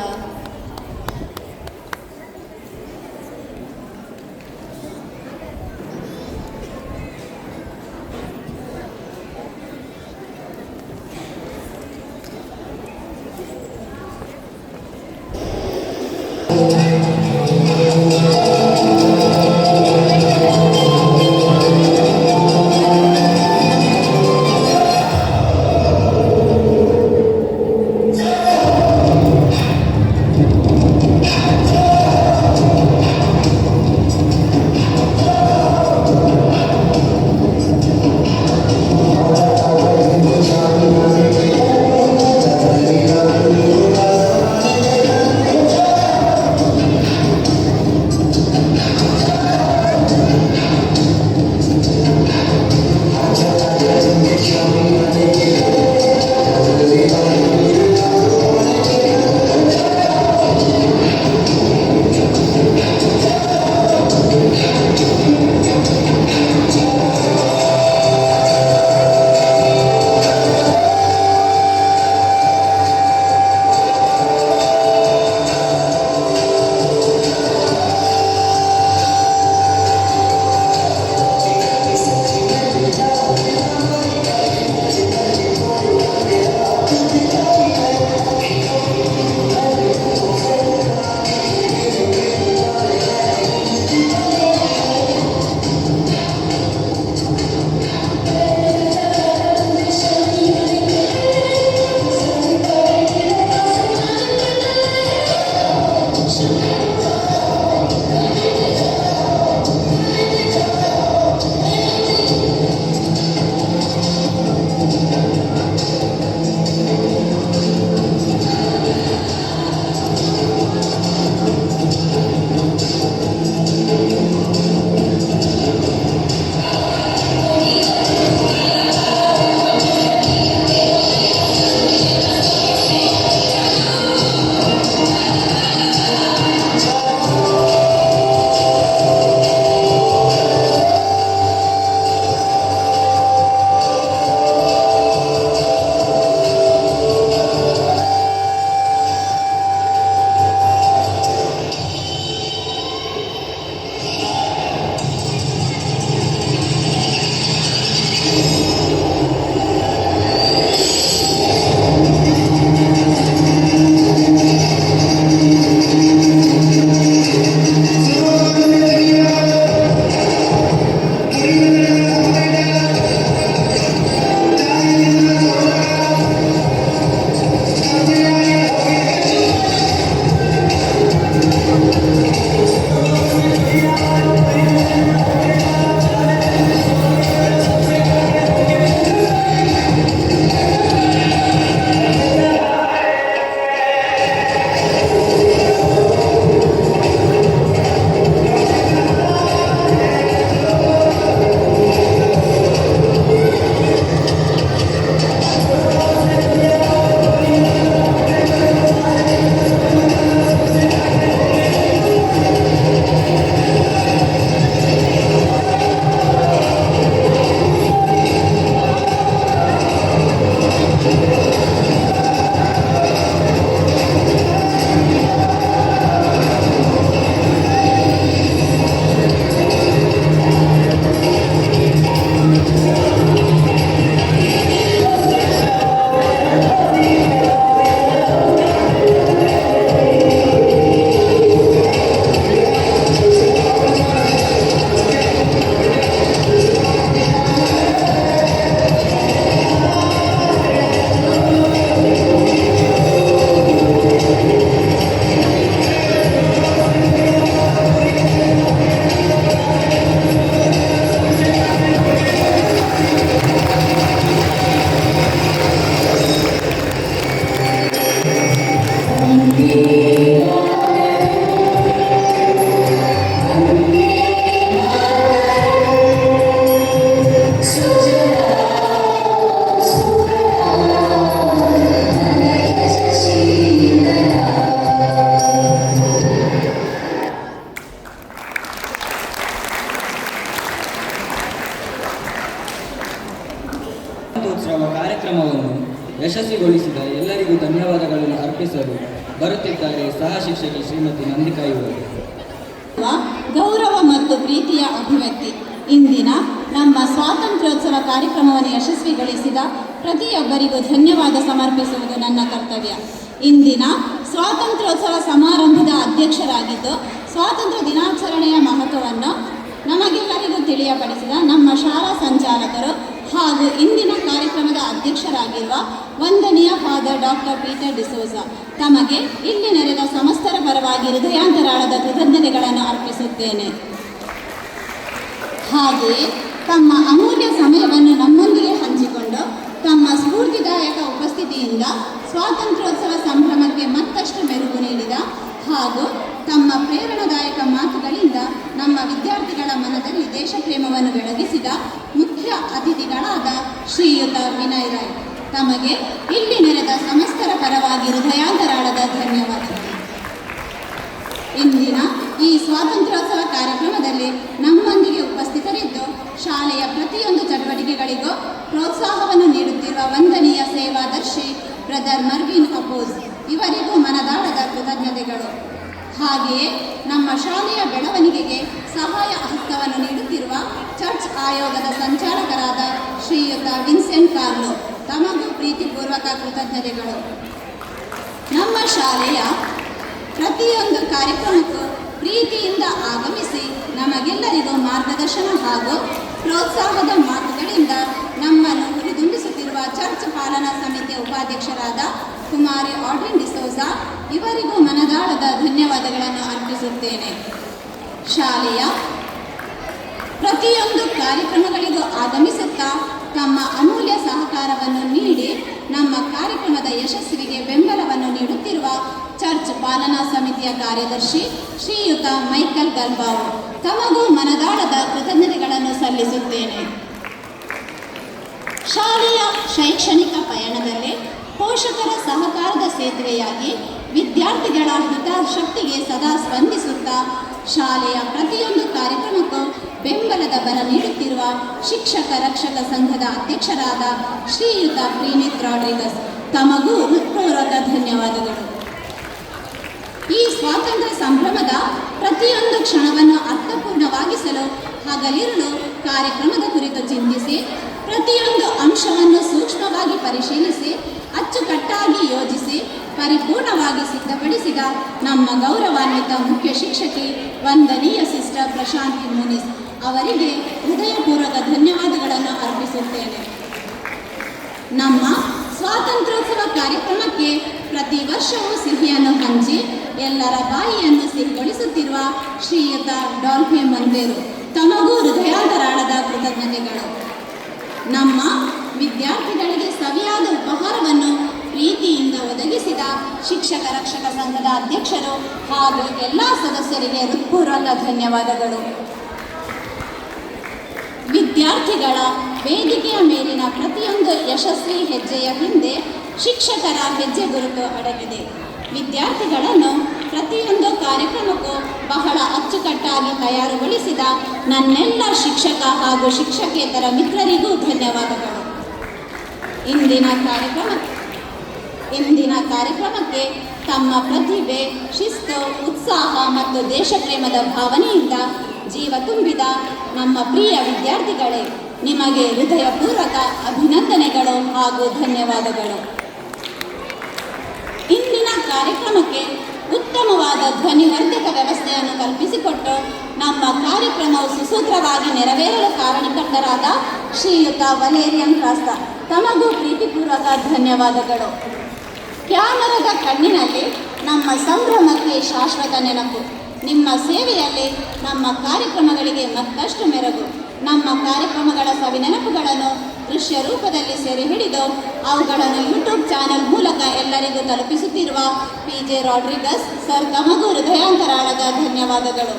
ಯಶಸ್ವಿಗೊಳಿಸಿದ ಎಲ್ಲರಿಗೂ ಧನ್ಯವಾದಗಳನ್ನು ಅರ್ಪಿಸಲು ಬರುತ್ತಿದ್ದಾರೆ ಸಹ ಶಿಕ್ಷಕಿ ಶ್ರೀಮತಿ ನಂದಿಕಾ ಇವರು. ಗೌರವ ಮತ್ತು ಪ್ರೀತಿಯ ಅಭಿವ್ಯಕ್ತಿ. ಇಂದಿನ ನಮ್ಮ ಸ್ವಾತಂತ್ರ್ಯೋತ್ಸವ ಕಾರ್ಯಕ್ರಮವನ್ನು ಯಶಸ್ವಿಗೊಳಿಸಿದ ಪ್ರತಿಯೊಬ್ಬರಿಗೂ ಧನ್ಯವಾದ ಸಮರ್ಪಿಸುವುದು ನನ್ನ ಕರ್ತವ್ಯ. ಇಂದಿನ ಸ್ವಾತಂತ್ರ್ಯೋತ್ಸವ ಸಮಾರಂಭದ ಅಧ್ಯಕ್ಷರಾಗಿದ್ದು ಸ್ವಾತಂತ್ರ್ಯ ದಿನಾಚರಣೆಯ ಮಹತ್ವವನ್ನು ನಮಗೆಲ್ಲರಿಗೂ ತಿಳಿಯಪಡಿಸಿದ ನಮ್ಮ ಶಾಲಾ ಸಂಚಾಲಕರು ಹಾಗೂ ಇಂದಿನ ಕಾರ್ಯಕ್ರಮದ ಅಧ್ಯಕ್ಷರಾಗಿರುವ ವಂದನೀಯ ಫಾದರ್ ಡಾಕ್ಟರ್ ಪೀಟರ್ ಡಿಸೋಜಾ ತಮಗೆ ಇಲ್ಲಿ ನೆರೆದ ಸಮಸ್ತರ ಪರವಾಗಿ ಹೃದಯಾಂತರಾಳದ ಕೃತಜ್ಞತೆಗಳನ್ನು ಅರ್ಪಿಸುತ್ತೇನೆ. ಹಾಗೆಯೇ ತಮ್ಮ ಅಮೂಲ್ಯ ಸಮಯವನ್ನು ನಮ್ಮೊಂದಿಗೆ ಹಂಚಿಕೊಂಡು ತಮ್ಮ ಸ್ಫೂರ್ತಿದಾಯಕ ಉಪಸ್ಥಿತಿಯಿಂದ ಸ್ವಾತಂತ್ರ್ಯೋತ್ಸವ ಸಂಭ್ರಮಕ್ಕೆ ಮತ್ತಷ್ಟು ಮೆರುಗು ನೀಡಿದ ಹಾಗೂ ತಮ್ಮ ಪ್ರೇರಣಾದಾಯಕ ಮಾತುಗಳಿಂದ ನಮ್ಮ ವಿದ್ಯಾರ್ಥಿಗಳ ಮನದಲ್ಲಿ ದೇಶಪ್ರೇಮವನ್ನು ಬೆಳಗಿಸಿದ ಮುಖ್ಯ ಅತಿಥಿಗಳಾದ ಶ್ರೀಯುತ ವಿನಯ್ ರಾಯ್ ತಮಗೆ ಇಲ್ಲಿ ನೆರೆದ ಸಮಸ್ತರ ಪರವಾಗಿ ಹೃದಯಾಂತರಾಳದ ಧನ್ಯವಾದಗಳು. ಇಂದಿನ ಈ ಸ್ವಾತಂತ್ರ್ಯೋತ್ಸವ ಕಾರ್ಯಕ್ರಮದಲ್ಲಿ ನಮ್ಮೊಂದಿಗೆ ಉಪಸ್ಥಿತರಿದ್ದು ಶಾಲೆಯ ಪ್ರತಿಯೊಂದು ಚಟುವಟಿಕೆಗಳಿಗೂ ಪ್ರೋತ್ಸಾಹವನ್ನು ನೀಡುತ್ತಿರುವ ವಂದನೀಯ ಸೇವಾದರ್ಶಿ ಬ್ರದರ್ ಮರ್ವಿನ್ ಅಪೋಸ್ ಇವರಿಗೂ ಮನದಾಳದ ಕೃತಜ್ಞತೆಗಳು. ಹಾಗೆಯೇ ನಮ್ಮ ಶಾಲೆಯ ಬೆಳವಣಿಗೆಗೆ ಸಹಾಯ ಹಸ್ತವನ್ನು ನೀಡುತ್ತಿರುವ ಚರ್ಚ್ ಆಯೋಗದ ಸಂಚಾಲಕರಾದ ಶ್ರೀಯುತ ವಿನ್ಸೆಂಟ್ ಕಾರ್ಲೋ ತಮಗೂ ಪ್ರೀತಿಪೂರ್ವಕ ಕೃತಜ್ಞತೆಗಳು. ನಮ್ಮ ಶಾಲೆಯ ಪ್ರತಿಯೊಂದು ಕಾರ್ಯಕ್ರಮಕ್ಕೂ ಪ್ರೀತಿಯಿಂದ ಆಗಮಿಸಿ ನಮಗೆಲ್ಲರಿಗೂ ಮಾರ್ಗದರ್ಶನ ಹಾಗೂ ಪ್ರೋತ್ಸಾಹದ ಮಾತುಗಳಿಂದ ನಮ್ಮನ್ನು ಹುರಿದುಂಬಿಸುತ್ತಿರುವ ಚರ್ಚ್ ಪಾಲನಾ ಸಮಿತಿಯ ಉಪಾಧ್ಯಕ್ಷರಾದ ಕುಮಾರಿ ಆಡ್ರಿನ್ ಡಿಸೋಜಾ ಇವರಿಗೂ ಮನದಾಳದ ಧನ್ಯವಾದಗಳನ್ನು ಅರ್ಪಿಸುತ್ತೇನೆ. ಶಾಲೆಯ ಪ್ರತಿಯೊಂದು ಕಾರ್ಯಕ್ರಮಗಳಿಗೂ ಆಗಮಿಸುತ್ತಾ ತಮ್ಮ ಅಮೂಲ್ಯ ಸಹಕಾರವನ್ನು ನೀಡಿ ನಮ್ಮ ಕಾರ್ಯಕ್ರಮದ ಯಶಸ್ವಿಗೆ ಬೆಂಬಲವನ್ನು ನೀಡುತ್ತಿರುವ ಚರ್ಚ್ ಪಾಲನಾ ಸಮಿತಿಯ ಕಾರ್ಯದರ್ಶಿ ಶ್ರೀಯುತ ಮೈಕಲ್ ಗಲ್ಬಾವ್ ತಮಗೂ ಮನದಾಳದ ಕೃತಜ್ಞತೆಗಳನ್ನು ಸಲ್ಲಿಸುತ್ತೇನೆ. ಶಾಲೆಯ ಶೈಕ್ಷಣಿಕ ಪಯಣದಲ್ಲಿ ಪೋಷಕರ ಸಹಕಾರದ ಸೇತುವೆಯಾಗಿ ವಿದ್ಯಾರ್ಥಿಗಳ ಹಿತಾಸಕ್ತಿಗೆ ಸದಾ ಸ್ಪಂದಿಸುತ್ತಾ ಶಾಲೆಯ ಪ್ರತಿಯೊಂದು ಕಾರ್ಯಕ್ರಮಕ್ಕೂ ಬೆಂಬಲದ ಬಲ ನೀಡುತ್ತಿರುವ ಶಿಕ್ಷಕ ರಕ್ಷಕ ಸಂಘದ ಅಧ್ಯಕ್ಷರಾದ ಶ್ರೀಯುತ ಪ್ರೀನಿತ್ ರಾಡ್ರಿಗಸ್ ತಮಗೂ ಹೃತ್ಪೂರ್ವಕ ಧನ್ಯವಾದಗಳು. ಈ ಸ್ವಾತಂತ್ರ್ಯ ಸಂಭ್ರಮದ ಪ್ರತಿಯೊಂದು ಕ್ಷಣವನ್ನು ಅರ್ಥಪೂರ್ಣವಾಗಿಸಲು ಹಗಲಿರುಳು ಕಾರ್ಯಕ್ರಮದ ಕುರಿತು ಚಿಂತಿಸಿ ಪ್ರತಿಯೊಂದು ಅಂಶವನ್ನು ಸೂಕ್ಷ್ಮವಾಗಿ ಪರಿಶೀಲಿಸಿ ಅಚ್ಚುಕಟ್ಟಾಗಿ ಯೋಜಿಸಿ ಪರಿಪೂರ್ಣವಾಗಿ ಸಿದ್ಧಪಡಿಸಿದ ನಮ್ಮ ಗೌರವಾನ್ವಿತ ಮುಖ್ಯ ಶಿಕ್ಷಕಿ ವಂದನೀಯ ಸಿಸ್ಟರ್ ಪ್ರಶಾಂತಿ ಮುನಿಸ್ ಅವರಿಗೆ ಹೃದಯಪೂರ್ವಕ ಧನ್ಯವಾದಗಳನ್ನು ಅರ್ಪಿಸುತ್ತೇನೆ. ನಮ್ಮ ಸ್ವಾತಂತ್ರ್ಯೋತ್ಸವ ಕಾರ್ಯಕ್ರಮಕ್ಕೆ ಪ್ರತಿ ವರ್ಷವೂ ಸಿಹಿಯನ್ನು ಹಂಚಿ ಎಲ್ಲರ ಬಾಯಿಯನ್ನು ಸಿಹಿಗೊಳಿಸುತ್ತಿರುವ ಶ್ರೀಯುತ ಡಾಲ್ಫೆ ಮಂದೇರು ತಮಗೂ ಹೃದಯಾಂತರಾಳದ ಕೃತಜ್ಞತೆಗಳು. ನಮ್ಮ ವಿದ್ಯಾರ್ಥಿಗಳಿಗೆ ಸವಿಯಾದ ಉಪಹಾರವನ್ನು ಪ್ರೀತಿಯಿಂದ ಒದಗಿಸಿದ ಶಿಕ್ಷಕ ರಕ್ಷಕ ಸಂಘದ ಅಧ್ಯಕ್ಷರು ಹಾಗೂ ಎಲ್ಲ ಸದಸ್ಯರಿಗೆ ಹೃತ್ಪೂರ್ವಕ ಧನ್ಯವಾದಗಳು. ವಿದ್ಯಾರ್ಥಿಗಳ ವೇದಿಕೆಯ ಮೇಲಿನ ಪ್ರತಿಯೊಂದು ಯಶಸ್ವಿ ಹೆಜ್ಜೆಯ ಹಿಂದೆ ಶಿಕ್ಷಕರ ಹೆಜ್ಜೆ ಗುರುತು ಅಡಗಿದೆ. ವಿದ್ಯಾರ್ಥಿಗಳನ್ನು ಪ್ರತಿಯೊಂದು ಕಾರ್ಯಕ್ರಮಕ್ಕೂ ಬಹಳ ಅಚ್ಚುಕಟ್ಟಾಗಿ ತಯಾರುಗೊಳಿಸಿದ ನನ್ನೆಲ್ಲ ಶಿಕ್ಷಕ ಹಾಗೂ ಶಿಕ್ಷಕೇತರ ಮಿತ್ರರಿಗೂ ಧನ್ಯವಾದಗಳು. ಇಂದಿನ ಕಾರ್ಯಕ್ರಮಕ್ಕೆ ತಮ್ಮ ಪ್ರತಿಭೆ, ಶಿಸ್ತು, ಉತ್ಸಾಹ ಮತ್ತು ದೇಶಪ್ರೇಮದ ಭಾವನೆಯಿಂದ ಜೀವ ತುಂಬಿದ ನಮ್ಮ ಪ್ರಿಯ ವಿದ್ಯಾರ್ಥಿಗಳೇ, ನಿಮಗೆ ಹೃದಯಪೂರ್ವಕ ಅಭಿನಂದನೆಗಳು ಹಾಗೂ ಧನ್ಯವಾದಗಳು. ಇಂದಿನ ಕಾರ್ಯಕ್ರಮಕ್ಕೆ ಉತ್ತಮವಾದ ಧ್ವನಿವರ್ಧಕ ವ್ಯವಸ್ಥೆಯನ್ನು ಕಲ್ಪಿಸಿಕೊಟ್ಟು ನಮ್ಮ ಕಾರ್ಯಕ್ರಮವು ಸುಸೂತ್ರವಾಗಿ ನೆರವೇರಲು ಕಾರಣಕರ್ತರಾದ ಶ್ರೀಯುತ ವಲೇರಿಯನ್ ಕ್ರಾಸ್ತಾ ತಮಗೂ ಪ್ರೀತಿಪೂರ್ವಕ ಧನ್ಯವಾದಗಳು. ಕ್ಯಾಮರದ ಕಣ್ಣಿನಲ್ಲಿ ನಮ್ಮ ಸಂಭ್ರಮಕ್ಕೆ ಶಾಶ್ವತ ನೆನಪು. ನಿಮ್ಮ ಸೇವೆಯಲ್ಲಿ ನಮ್ಮ ಕಾರ್ಯಕ್ರಮಗಳಿಗೆ ಮತ್ತಷ್ಟು ಮೆರುಗು. ನಮ್ಮ ಕಾರ್ಯಕ್ರಮಗಳ ಸವಿನೆನಪುಗಳನ್ನು ದೃಶ್ಯ ರೂಪದಲ್ಲಿ ಸೆರೆ ಹಿಡಿದು ಅವುಗಳನ್ನು ಯೂಟ್ಯೂಬ್ ಚಾನೆಲ್ ಮೂಲಕ ಎಲ್ಲರಿಗೂ ತಲುಪಿಸುತ್ತಿರುವ PJ ರಾಡ್ರಿಗಸ್ ಸರ್ ತಮಗೂ ಹೃದಯಾಂತರಾಳದ ಧನ್ಯವಾದಗಳು.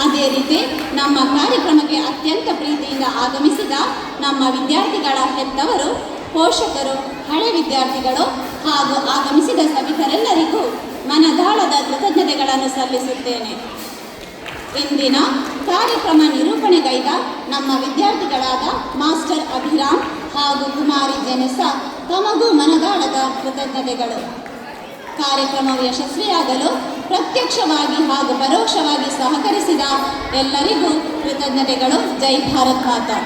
ಅದೇ ರೀತಿ ನಮ್ಮ ಕಾರ್ಯಕ್ರಮಕ್ಕೆ ಅತ್ಯಂತ ಪ್ರೀತಿಯಿಂದ ಆಗಮಿಸಿದ ನಮ್ಮ ವಿದ್ಯಾರ್ಥಿಗಳ ಹೆತ್ತವರು, ಪೋಷಕರು, ಹಳೆ ವಿದ್ಯಾರ್ಥಿಗಳು ಹಾಗೂ ಆಗಮಿಸಿದ ಸಭಿಕರೆಲ್ಲರಿಗೂ ಮನದಾಳದ ಕೃತಜ್ಞತೆಗಳನ್ನು ಸಲ್ಲಿಸುತ್ತೇನೆ. ಇಂದಿನ ಕಾರ್ಯಕ್ರಮ ನಿರೂಪಣೆಗೈದ ನಮ್ಮ ವಿದ್ಯಾರ್ಥಿಗಳಾದ ಮಾಸ್ಟರ್ ಹಾಗೂ ಕುಮಾರಿ ಜೆನೆಸ ತಮಗೂ ಮನದಾಳದ ಕೃತಜ್ಞತೆಗಳು. ಕಾರ್ಯಕ್ರಮವು ಯಶಸ್ವಿಯಾಗಲು ಪ್ರತ್ಯಕ್ಷವಾಗಿ ಹಾಗೂ ಪರೋಕ್ಷವಾಗಿ ಸಹಕರಿಸಿದ ಎಲ್ಲರಿಗೂ ಕೃತಜ್ಞತೆಗಳು. ಜೈ ಭಾರತ್ ಮಾತಾ.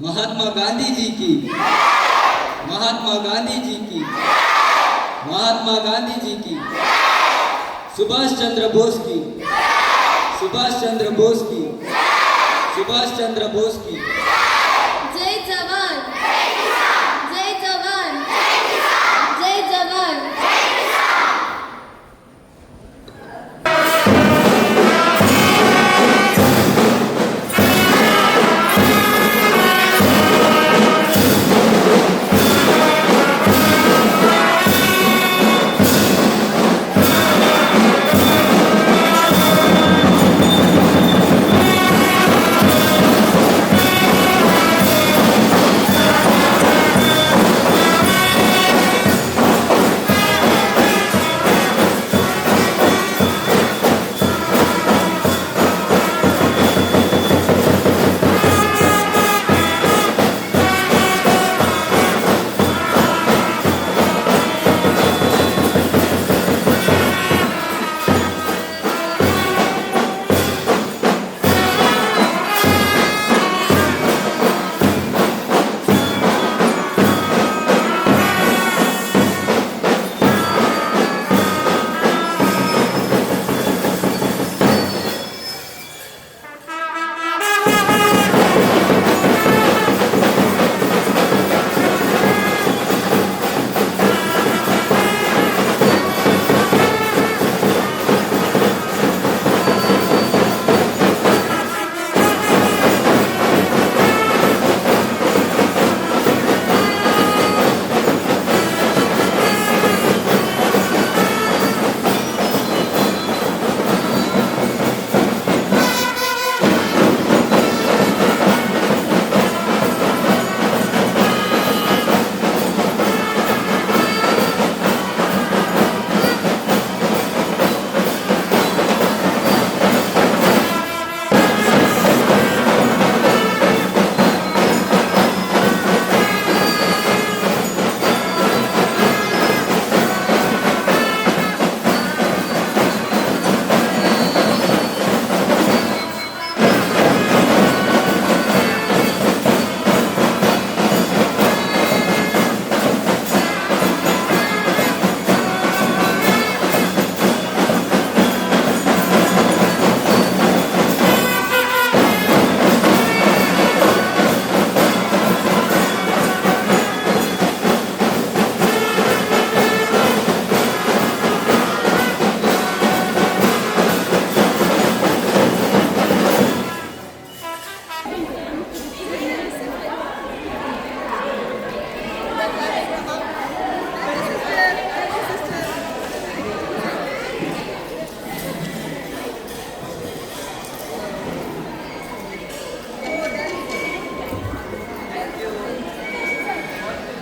महात्मा गांधी जी की, महात्मा गांधी जी की, महात्मा गांधी जी की, सुभाष चंद्र बोस की, सुभाष चंद्र बोस की, सुभाष चंद्र बोस की।